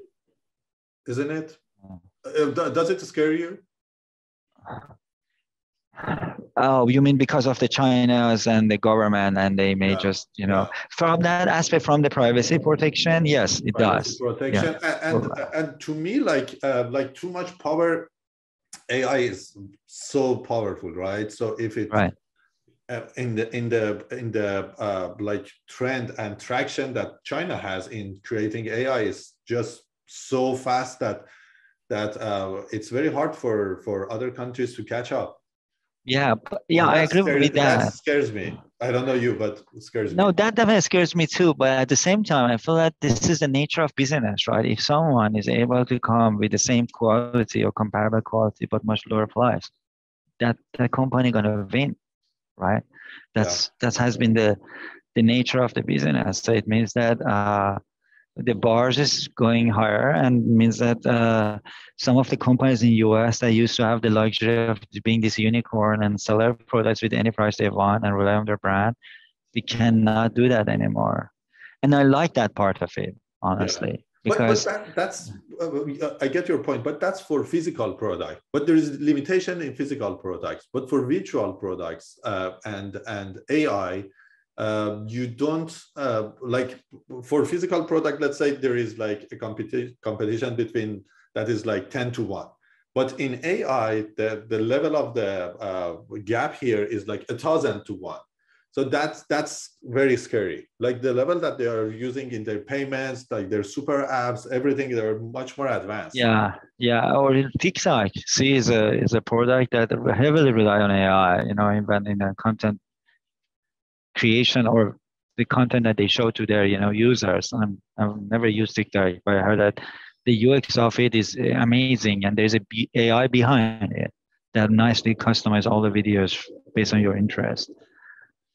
isn't it? Does it scare you? Oh, you mean because of the Chinas and the government, and they may just, from that aspect, from the privacy protection, yes, it Privacy does. protection, Yeah. and to me, like too much power. AI is so powerful, right? So if it Right. in the like trend and traction that China has in creating AI is just so fast that it's very hard for other countries to catch up. Yeah, And I agree with that that. scares me. I don't know you, but it scares me. No, that definitely scares me too. But at the same time, I feel that this is the nature of business, right? If someone is able to come with the same quality or comparable quality but much lower price, that company gonna win, right? Yeah. That has been the nature of the business. So it means that the bars is going higher, and means that some of the companies in US that used to have the luxury of being this unicorn and sell their products with any price they want and rely on their brand, we cannot do that anymore. And I like that part of it, honestly, Yeah. But because that's I get your point, but that's for physical product. But there is limitation in physical products. But for virtual products and AI, you don't like for physical product. Let's say there is like a competition between that is like 10-1. But in AI, the level of the gap here is like 1,000-1. So that's very scary. Like the level that they are using in their payments, like their super apps, everything, they're much more advanced. yeah. Or in TikTok, see, is a product that heavily rely on AI. Even in the content creation or the content that they show to their users. I've never used TikTok, but I heard that the UX of it is amazing, and there's AI behind it that nicely customize all the videos based on your interest.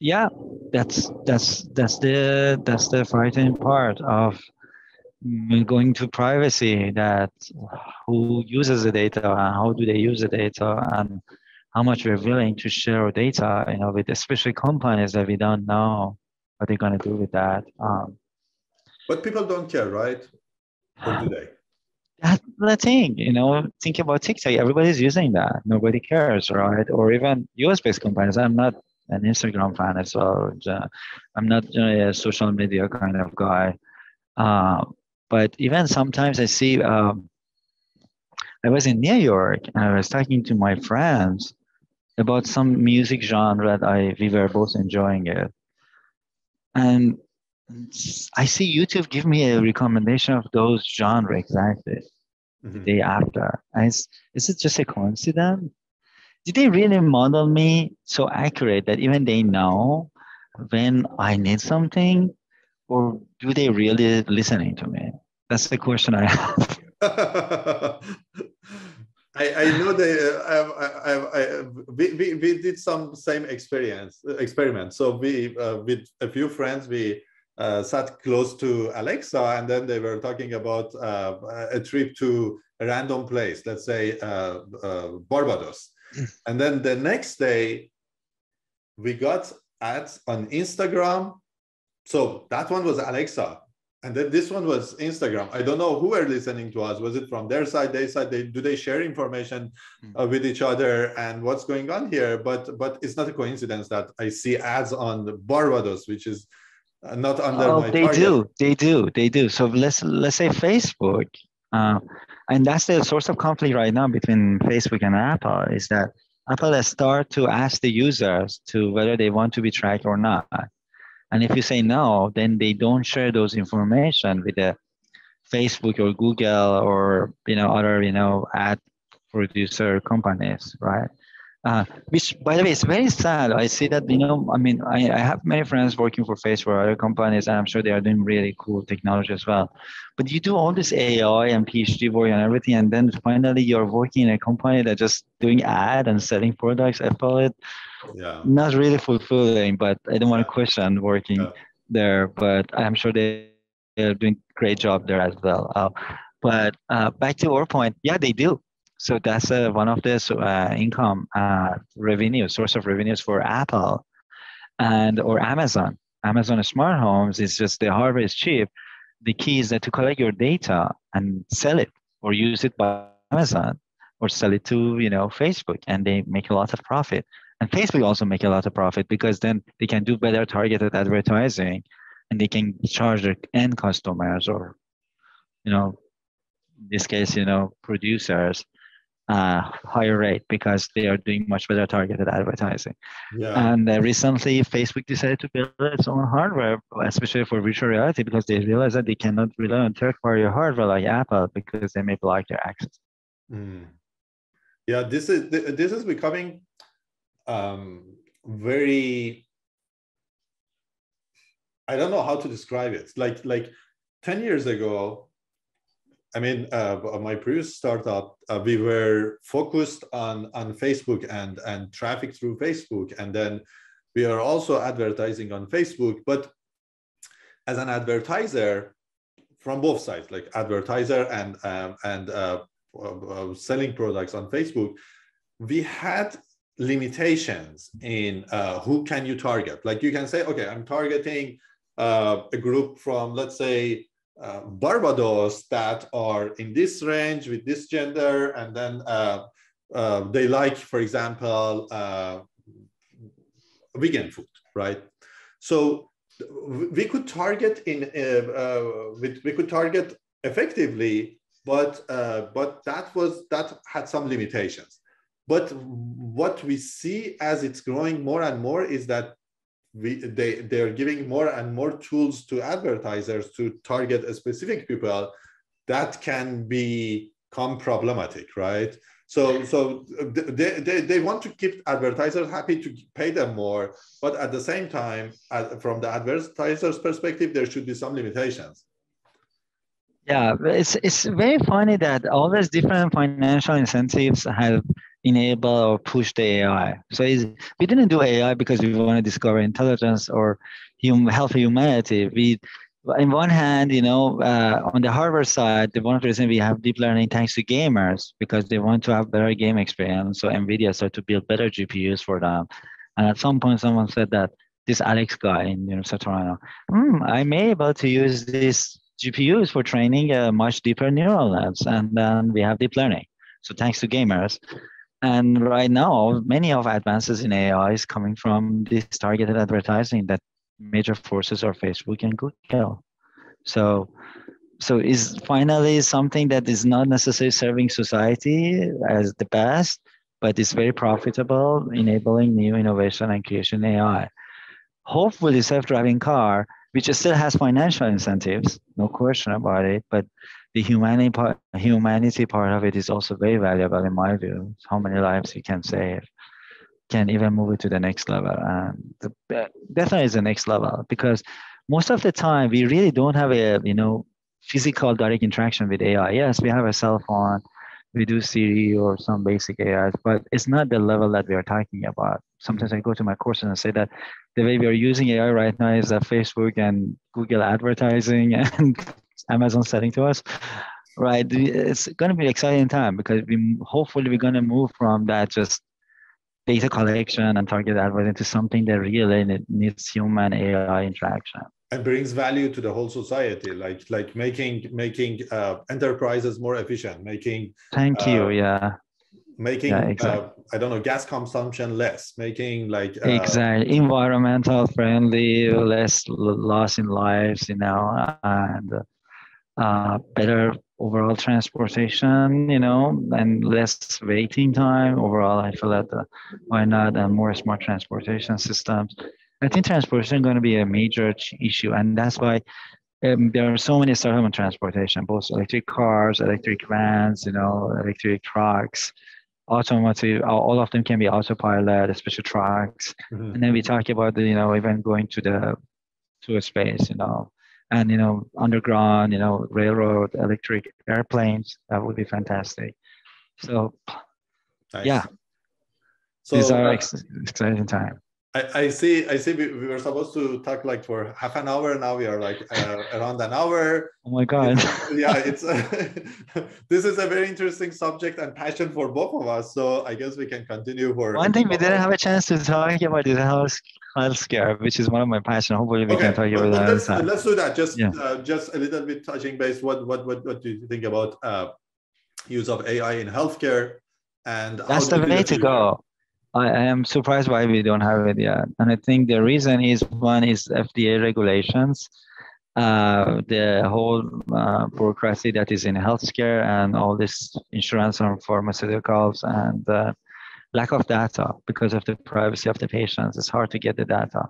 Yeah, that's the frightening part of going to privacy, that who uses the data and how do they use the data, and how much we're willing to share our data, with especially companies that we don't know what they're going to do with that. But people don't care, right? Or do they? That's the thing, think about TikTok. Everybody's using that. Nobody cares, right? Or even US-based companies. I'm not an Instagram fan as well. I'm not a social media kind of guy. Uh, but even sometimes I see, I was in New York and I was talking to my friends about some music genre that we were both enjoying it. And I see YouTube give me a recommendation of those genre exactly the day after. Is it just a coincidence? did they really model me so accurate that even they know when I need something, or do they really listening to me? That's the question I have. I know we did some same experiment. So we with a few friends we sat close to Alexa, and then they were talking about a trip to a random place, let's say Barbados, and then the next day we got ads on Instagram. So that one was Alexa. And then this one was Instagram. I don't know who were listening to us. Was it from their side, do they share information with each other, and what's going on here? But it's not a coincidence that I see ads on Barbados, which is not under my target. They do. So let's say Facebook, and that's the source of conflict right now between Facebook and Apple, is that Apple has started to ask the users to whether they want to be tracked or not. And if you say no, then they don't share those information with the Facebook or Google or other ad producer companies, right? Which, by the way, is very sad. I see that I mean, I have many friends working for Facebook or other companies, and I'm sure they are doing really cool technology as well. But you do all this AI and PhD work and everything, and then finally you're working in a company that just doing ad and selling products. I call it not really fulfilling, but I don't want to question working there. But I'm sure they're doing great job there as well. But back to our point, yeah, they do. So that's one of the income revenue source of revenues for Apple and or Amazon. Amazon smart homes is just the hardware is cheap. The key is that to collect your data and sell it or use it by Amazon or sell it to Facebook, and they make a lot of profit. And Facebook also make a lot of profit because then they can do better targeted advertising, and they can charge their end customers or in this case producers higher rate because they are doing much better targeted advertising. And recently Facebook decided to build its own hardware, especially for virtual reality, because they realized that they cannot rely on third-party hardware like Apple because they may block their access. Yeah, this is becoming very, I don't know how to describe it. Like 10 years ago, I mean, my previous startup, we were focused on Facebook and traffic through Facebook. And then we are also advertising on Facebook. But as an advertiser from both sides, like advertiser and selling products on Facebook, we had limitations in who can you target. Like you can say, okay, I'm targeting a group from, let's say, Barbados that are in this range with this gender, and then they like, for example, vegan food, right? So we could target we could target effectively, but that had some limitations. But what we see as it's growing more and more is that they're giving more and more tools to advertisers to target a specific people that can become problematic, right? So they want to keep advertisers happy to pay them more, but at the same time, from the advertiser's perspective, there should be some limitations. Yeah, it's very funny that all these different financial incentives have enable or push the AI. So we didn't do AI because we want to discover intelligence or help humanity. We, on one hand, on the hardware side, one of the reasons we have deep learning thanks to gamers because they want to have better game experience. So NVIDIA started to build better GPUs for them. And at some point, someone said that this Alex guy in South Toronto, I may be able to use these GPUs for training much deeper neural nets, and then we have deep learning. So thanks to gamers. And right now, many of advances in AI is coming from this targeted advertising that major forces are Facebook and Google. So is finally something that is not necessarily serving society as the best, but is very profitable, enabling new innovation and creation AI. Hopefully, self-driving car, which still has financial incentives, no question about it, but the humanity part of it is also very valuable in my view. How many lives you can save, can even move it to the next level, and definitely is the next level, because most of the time we really don't have a physical direct interaction with AI. Yes, we have a cell phone, we do Siri or some basic AIs, but it's not the level that we are talking about. Sometimes I go to my courses and say that the way we are using AI right now is that Facebook and Google advertising and Amazon selling to us, right? It's going to be an exciting time, because hopefully we're going to move from that just data collection and target advertising to something that really needs human AI interaction. And brings value to the whole society, like making enterprises more efficient, making Thank you. Yeah. Making yeah, exactly. I don't know, gas consumption less, making like exactly environmental friendly, less loss in lives, and better overall transportation, and less waiting time. Overall, I feel that why not, and more smart transportation systems. I think transportation is going to be a major issue, and that's why there are so many startups in transportation, both electric cars, electric vans, electric trucks, automotive. All of them can be autopilot, especially trucks. And then we talk about even going to a space, and underground, railroad, electric airplanes. That would be fantastic. So, nice. Yeah, so these are exciting time. I see. We were supposed to talk like for half an hour. Now we are like around an hour. Oh my God! It's this is a very interesting subject and passion for both of us. So I guess we can continue for. One thing we didn't have a chance to talk about is healthcare, which is one of my passions. Hopefully, we can talk about that. Let's do that. Just a little bit touching base. What do you think about use of AI in healthcare? And that's the way to go. I am surprised why we don't have it yet. And I think the reason is, one is FDA regulations, the whole bureaucracy that is in healthcare, and all this insurance on pharmaceuticals, and lack of data because of the privacy of the patients. It's hard to get the data.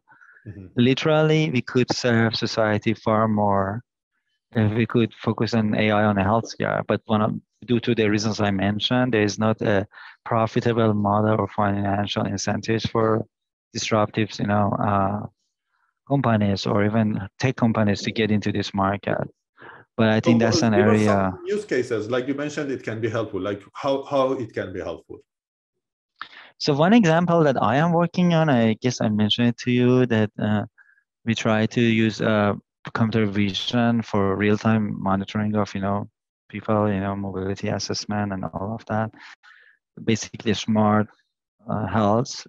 Literally, we could serve society far more if we could focus on AI on the healthcare, but due to the reasons I mentioned, there is not a profitable model or financial incentives for disruptives, companies or even tech companies to get into this market. But I think that's an area. Some use cases, like you mentioned, it can be helpful. Like how it can be helpful. So one example that I am working on, I guess I mentioned it to you, that we try to use computer vision for real-time monitoring of, people, mobility assessment and all of that. Basically smart health,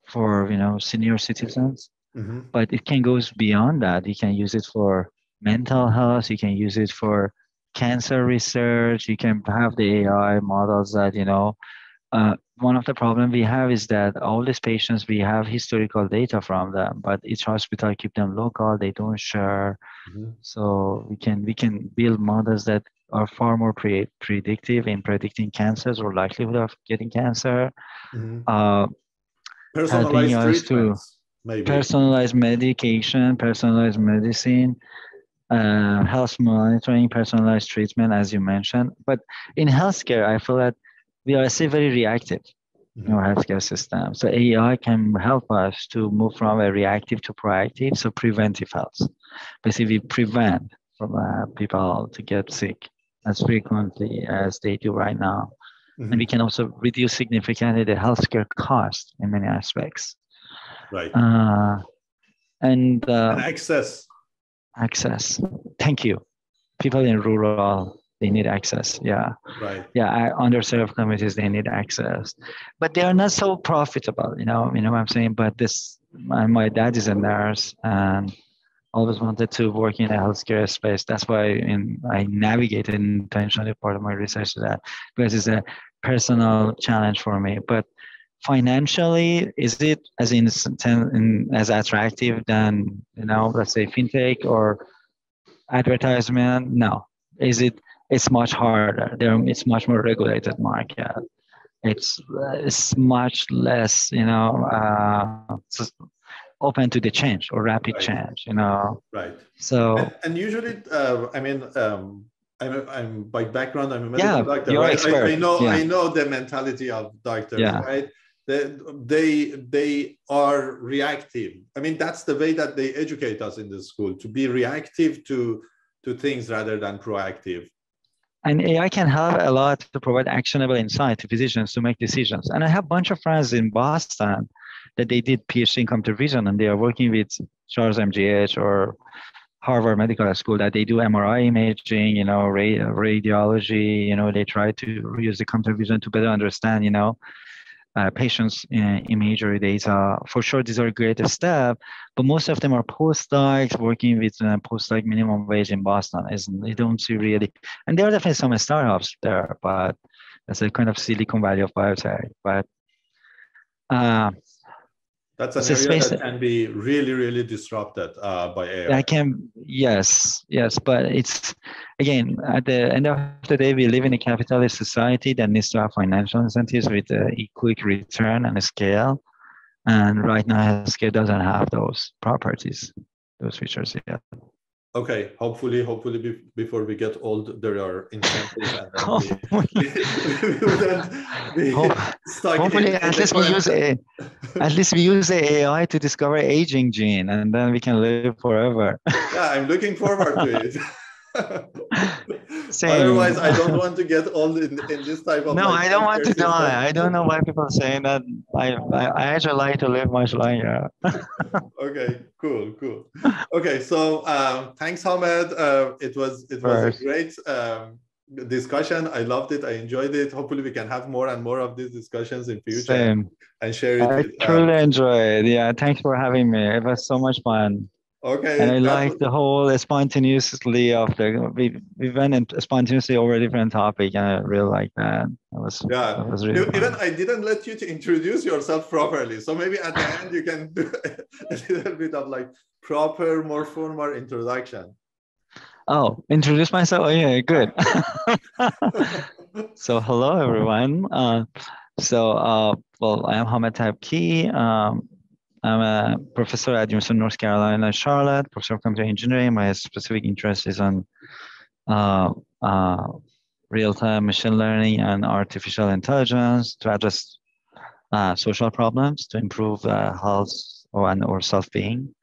for senior citizens. But it can go beyond that. You can use it for mental health. You can use it for cancer research. You can have the AI models that, one of the problems we have is that all these patients, we have historical data from them, but each hospital keep them local. They don't share. So we can build models that are far more predictive in predicting cancers or likelihood of getting cancer. Personalized treatments, maybe. Personalized medication, personalized medicine, health monitoring, personalized treatment, as you mentioned. But in healthcare, I feel that we are still very reactive in our healthcare system. So AI can help us to move from a reactive to proactive, so preventive health. Basically, prevent from people to get sick as frequently as they do right now. And we can also reduce significantly the healthcare cost in many aspects. Right. And access. Access. Thank you. People in rural, they need access. Yeah. Right. Yeah. Underserved communities, they need access, but they are not so profitable. You know what I'm saying? But my dad is a nurse and always wanted to work in a healthcare space. That's why I navigated intentionally part of my research to that, because it's a personal challenge for me. But financially, is it as as attractive than, let's say fintech or advertisement? No. Is it? It's much harder. It's much more regulated market. It's much less, open to the change or rapid Right. change, you know. Right. So and usually, I mean, I'm by background, I'm a yeah, medical doctor, you're right? expert. I Yeah. know the mentality of doctors, Yeah. right? They are reactive. I mean, that's the way that they educate us in the school, to be reactive to things rather than proactive. And AI can help a lot to provide actionable insight to physicians to make decisions. And I have a bunch of friends in Boston that they did PhD in computer vision, and they are working with Charles MGH or Harvard Medical School, that they do MRI imaging, you know, radiology, you know, they try to use the computer vision to better understand, you know, patients' imagery data. For sure, these are a great step, but most of them are postdocs working with postdoc minimum wage in Boston. They don't see really, and there are definitely some startups there, but it's a kind of Silicon Valley of biotech. But that's it's an a area space that can be really, really disrupted by AI. I can, yes, but it's, again, at the end of the day, we live in a capitalist society that needs to have financial incentives with a quick return and a scale. And right now, healthcare doesn't have those properties, those features yet. Okay, hopefully before we get old, there are incentives, and then we wouldn't be stuck hopefully, in at the least we current. use at least we use the AI to discover aging gene, and then we can live forever. Yeah, I'm looking forward to it. Same. Otherwise, I don't want to get old in this type of No, like I don't want healthcare to system. die. I don't know why people are saying that. I actually like to live much longer. Okay, cool. Okay, so thanks, Hamed. It was a great discussion. I loved it. I enjoyed it. Hopefully, we can have more and more of these discussions in future. Same. And share it. I truly enjoyed it. Yeah, thanks for having me. It was so much fun. Okay. And I like the whole spontaneously of we went in spontaneously over a different topic, and I really like that. That was really fun. Even I didn't let you to introduce yourself properly, so maybe at the end you can do a little bit of like proper, more formal introduction. Oh, introduce myself. Oh yeah, good. So hello everyone. Well, I am Hamed Tabkhi. I'm a professor at University of North Carolina, Charlotte, professor of computer engineering. My specific interest is on real-time machine learning and artificial intelligence to address social problems, to improve health or self-being.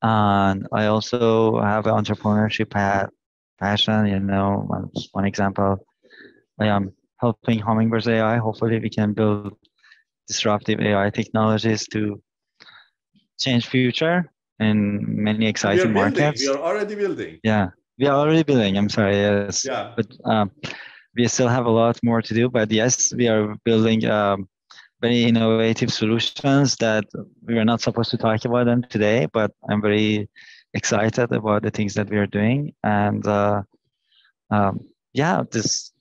And I also have an entrepreneurship passion. You know, one example, I am helping Hummingbirds AI. Hopefully, we can build disruptive AI technologies to change future in many exciting markets. We are already building. Yeah, we are already building. I'm sorry, yes. Yeah. But we still have a lot more to do. But yes, we are building very innovative solutions that we were not supposed to talk about them today. But I'm very excited about the things that we are doing. And yeah, this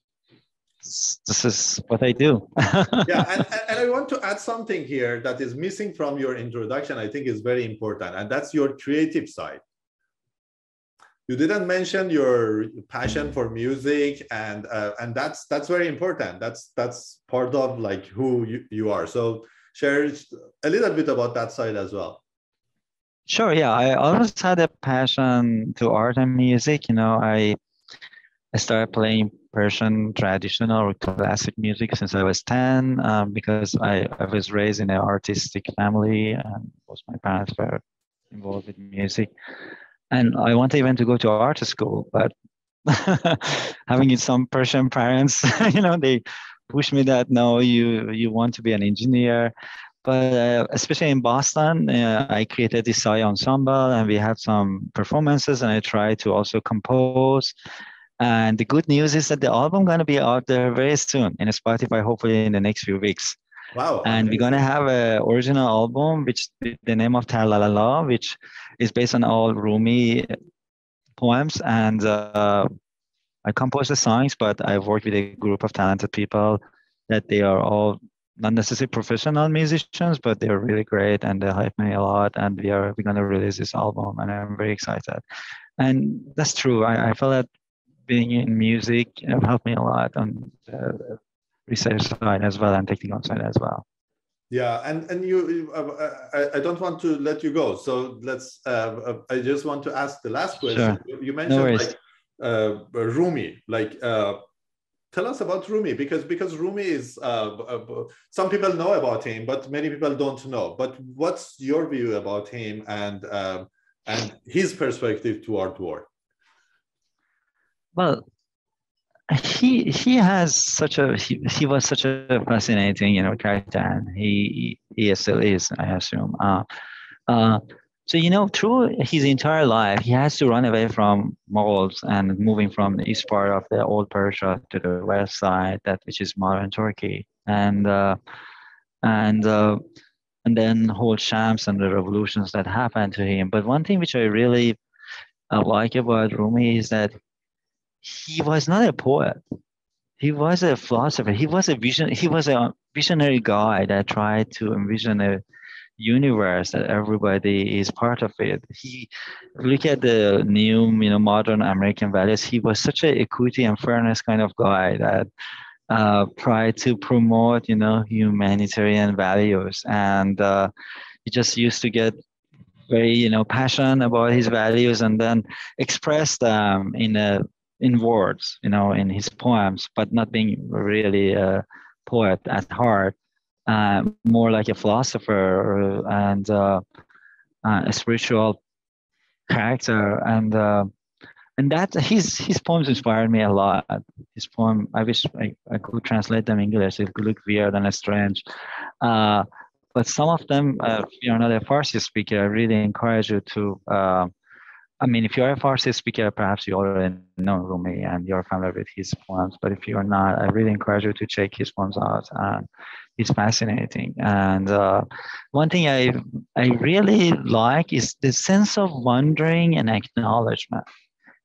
is what I do. Yeah, and I want to add something here that is missing from your introduction. I think is very important, and that's your creative side. You didn't mention your passion for music, and that's very important. That's part of like who you are. So share a little bit about that side as well. Sure. Yeah, I always had a passion to art and music. You know, I started playing Persian traditional or classic music since I was 10 because I was raised in an artistic family, and both my parents were involved with music. And I wanted even to go to art school, but having some Persian parents, you know, they pushed me that no, you want to be an engineer. But especially in Boston, I created this Sai ensemble, and we had some performances, and I tried to also compose. And the good news is that the album going to be out there very soon in Spotify, hopefully in the next few weeks. Wow! And we're going to have an original album, which the name of Talalala, which is based on all Rumi poems. And I composed the songs, but I've worked with a group of talented people that they are all not necessarily professional musicians, but they're really great and they help me a lot. And we're going to release this album, and I'm very excited. And that's true. I feel that being in music helped me a lot on the research side as well and technical side as well. Yeah, and you, I don't want to let you go. So let's. I just want to ask the last question. Sure. You No mentioned worries. like Rumi. Like, tell us about Rumi, because Rumi is some people know about him, but many people don't know. But what's your view about him and his perspective toward war? Well, he has such a he was such a fascinating character, and he still is, I assume. Uh, so through his entire life, he has to run away from Mongols and moving from the east part of the old Persia to the west side, that which is modern Turkey, and then whole Shams and the revolutions that happened to him. But one thing which I really like about Rumi is that he was not a poet. He was a philosopher. He was a visionary guy that tried to envision a universe that everybody is part of it. He look at the new, modern American values. He was such a equity and fairness kind of guy that tried to promote, humanitarian values, and he just used to get very, passionate about his values and then express them in words, in his poems, but not being really a poet at heart, more like a philosopher and a spiritual character, and that his poems inspired me a lot. His poem, I wish I could translate them in English. It could look weird and strange, but some of them, if you're not a Farsi speaker, I really encourage you to. I mean, if you're a Farsi speaker, perhaps you already know Rumi and you're familiar with his poems. But if you're not, I really encourage you to check his poems out. He's fascinating. And one thing I really like is the sense of wondering and acknowledgement.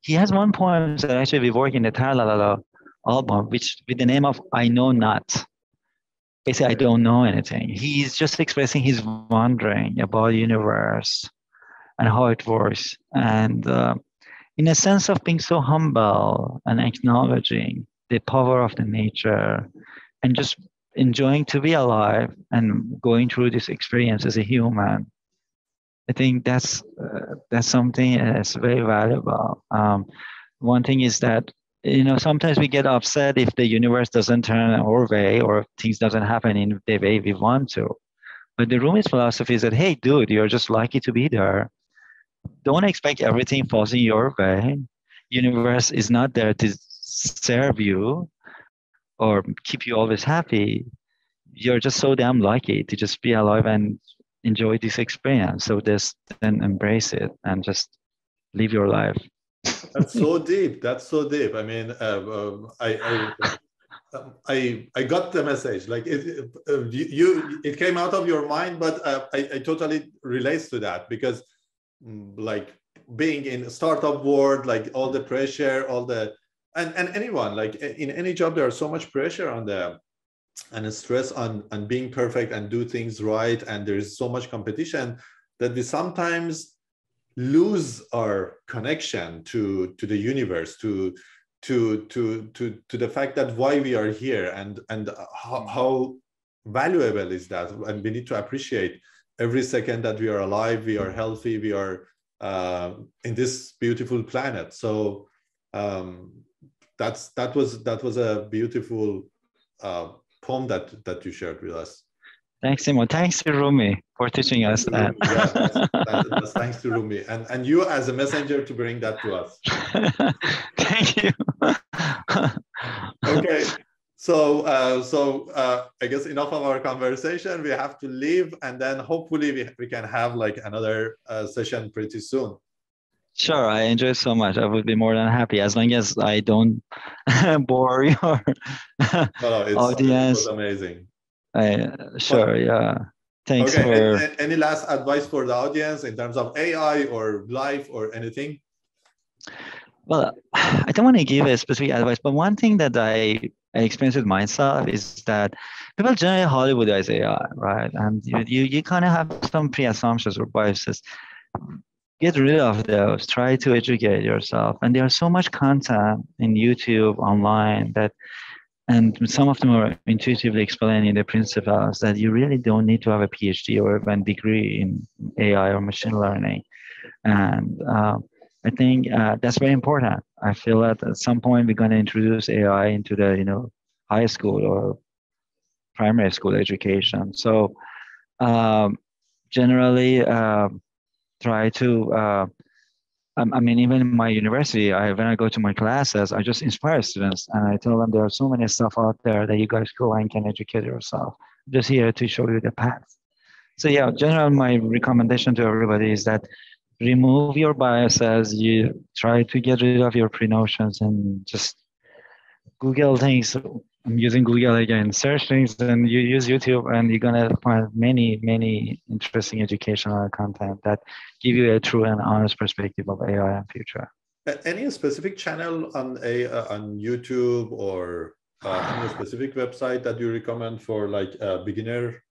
He has one poem that actually we work in the Tarlalala album, which with the name of I Know Not. Basically, I don't know anything. He's just expressing his wondering about the universe and how it works. And in a sense of being so humble and acknowledging the power of the nature and just enjoying to be alive and going through this experience as a human. I think that's something that's very valuable. One thing is that sometimes we get upset if the universe doesn't turn our way or things doesn't happen in the way we want to. But the Rumi's philosophy is that, hey, dude, you're just lucky to be there. Don't expect everything falls in your way. Universe is not there to serve you or keep you always happy. You're just so damn lucky to just be alive and enjoy this experience. So then embrace it and just live your life. That's so deep. That's so deep. I mean, I got the message. Like it came out of your mind, but I totally relates to that because, like being in startup world, like all the pressure, and anyone like in any job, there's so much pressure on them and stress on being perfect and do things right, and there's so much competition that we sometimes lose our connection to the universe, to the fact that why we are here and how valuable is that, and we need to appreciate every second that we are alive, we are healthy, we are in this beautiful planet. So that was a beautiful poem that you shared with us. Thanks, Simon. Thanks to Rumi for teaching us that. Yeah, that's thanks to Rumi and you as a messenger to bring that to us. Thank you. Okay, so I guess enough of our conversation. We have to leave, and then hopefully we can have like another session pretty soon. Sure, I enjoy so much. I would be more than happy as long as I don't bore your audience. It was amazing. Sure, yeah. Thanks for... Any last advice for the audience in terms of AI or life or anything? Well, I don't want to give a specific advice, but one thing that I experienced with myself is that people generally Hollywoodize AI, right? And you kind of have some pre-assumptions or biases. Get rid of those. Try to educate yourself. And there's so much content in YouTube, online, that And some of them are intuitively explaining the principles that you really don't need to have a PhD or even degree in AI or machine learning. And I think that's very important. I feel that at some point we're going to introduce AI into the high school or primary school education. So generally try to I mean, even in my university, when I go to my classes, I just inspire students and I tell them there are so many stuff out there that you guys go and can educate yourself. I'm just here to show you the path. So yeah, generally my recommendation to everybody is that remove your biases. You try to get rid of your pre-notions and just Google things. I'm using Google again. Search things and you use YouTube and you're gonna find many interesting educational content that give you a true and honest perspective of AI and future. Any specific channel on YouTube or any specific website that you recommend for like a beginner?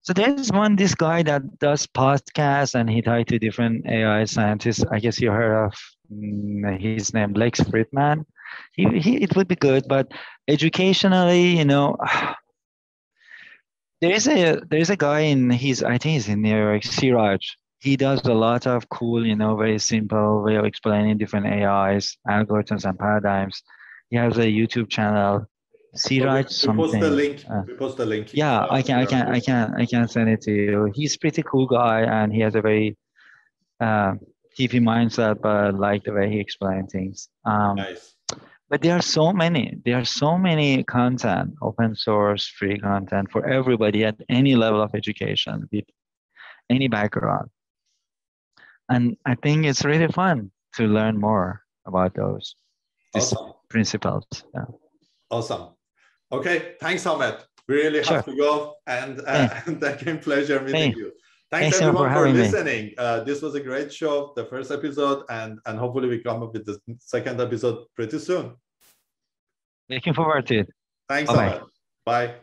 So there's this guy that does podcasts and he tied to different AI scientists. I guess you heard of his name, Lex Friedman. It would be good, but educationally, there is a guy I think he's in New York, Siraj. He does a lot of cool, very simple way of explaining different AIs, algorithms, and paradigms. He has a YouTube channel, Siraj something. We post the link. Yeah, I can send it to you. He's pretty cool guy, and he has a very hippie mindset, but I like the way he explains things. Nice. But there are so many content, open source, free content for everybody at any level of education, with any background. And I think it's really fun to learn more about those principles. Yeah. Awesome. Okay, thanks, Hamed. We really have to go, and again, pleasure meeting you. Thanks everyone for listening. This was a great show, the first episode, and hopefully we come up with the second episode pretty soon. Looking forward to it. Thanks, Hamed. Bye.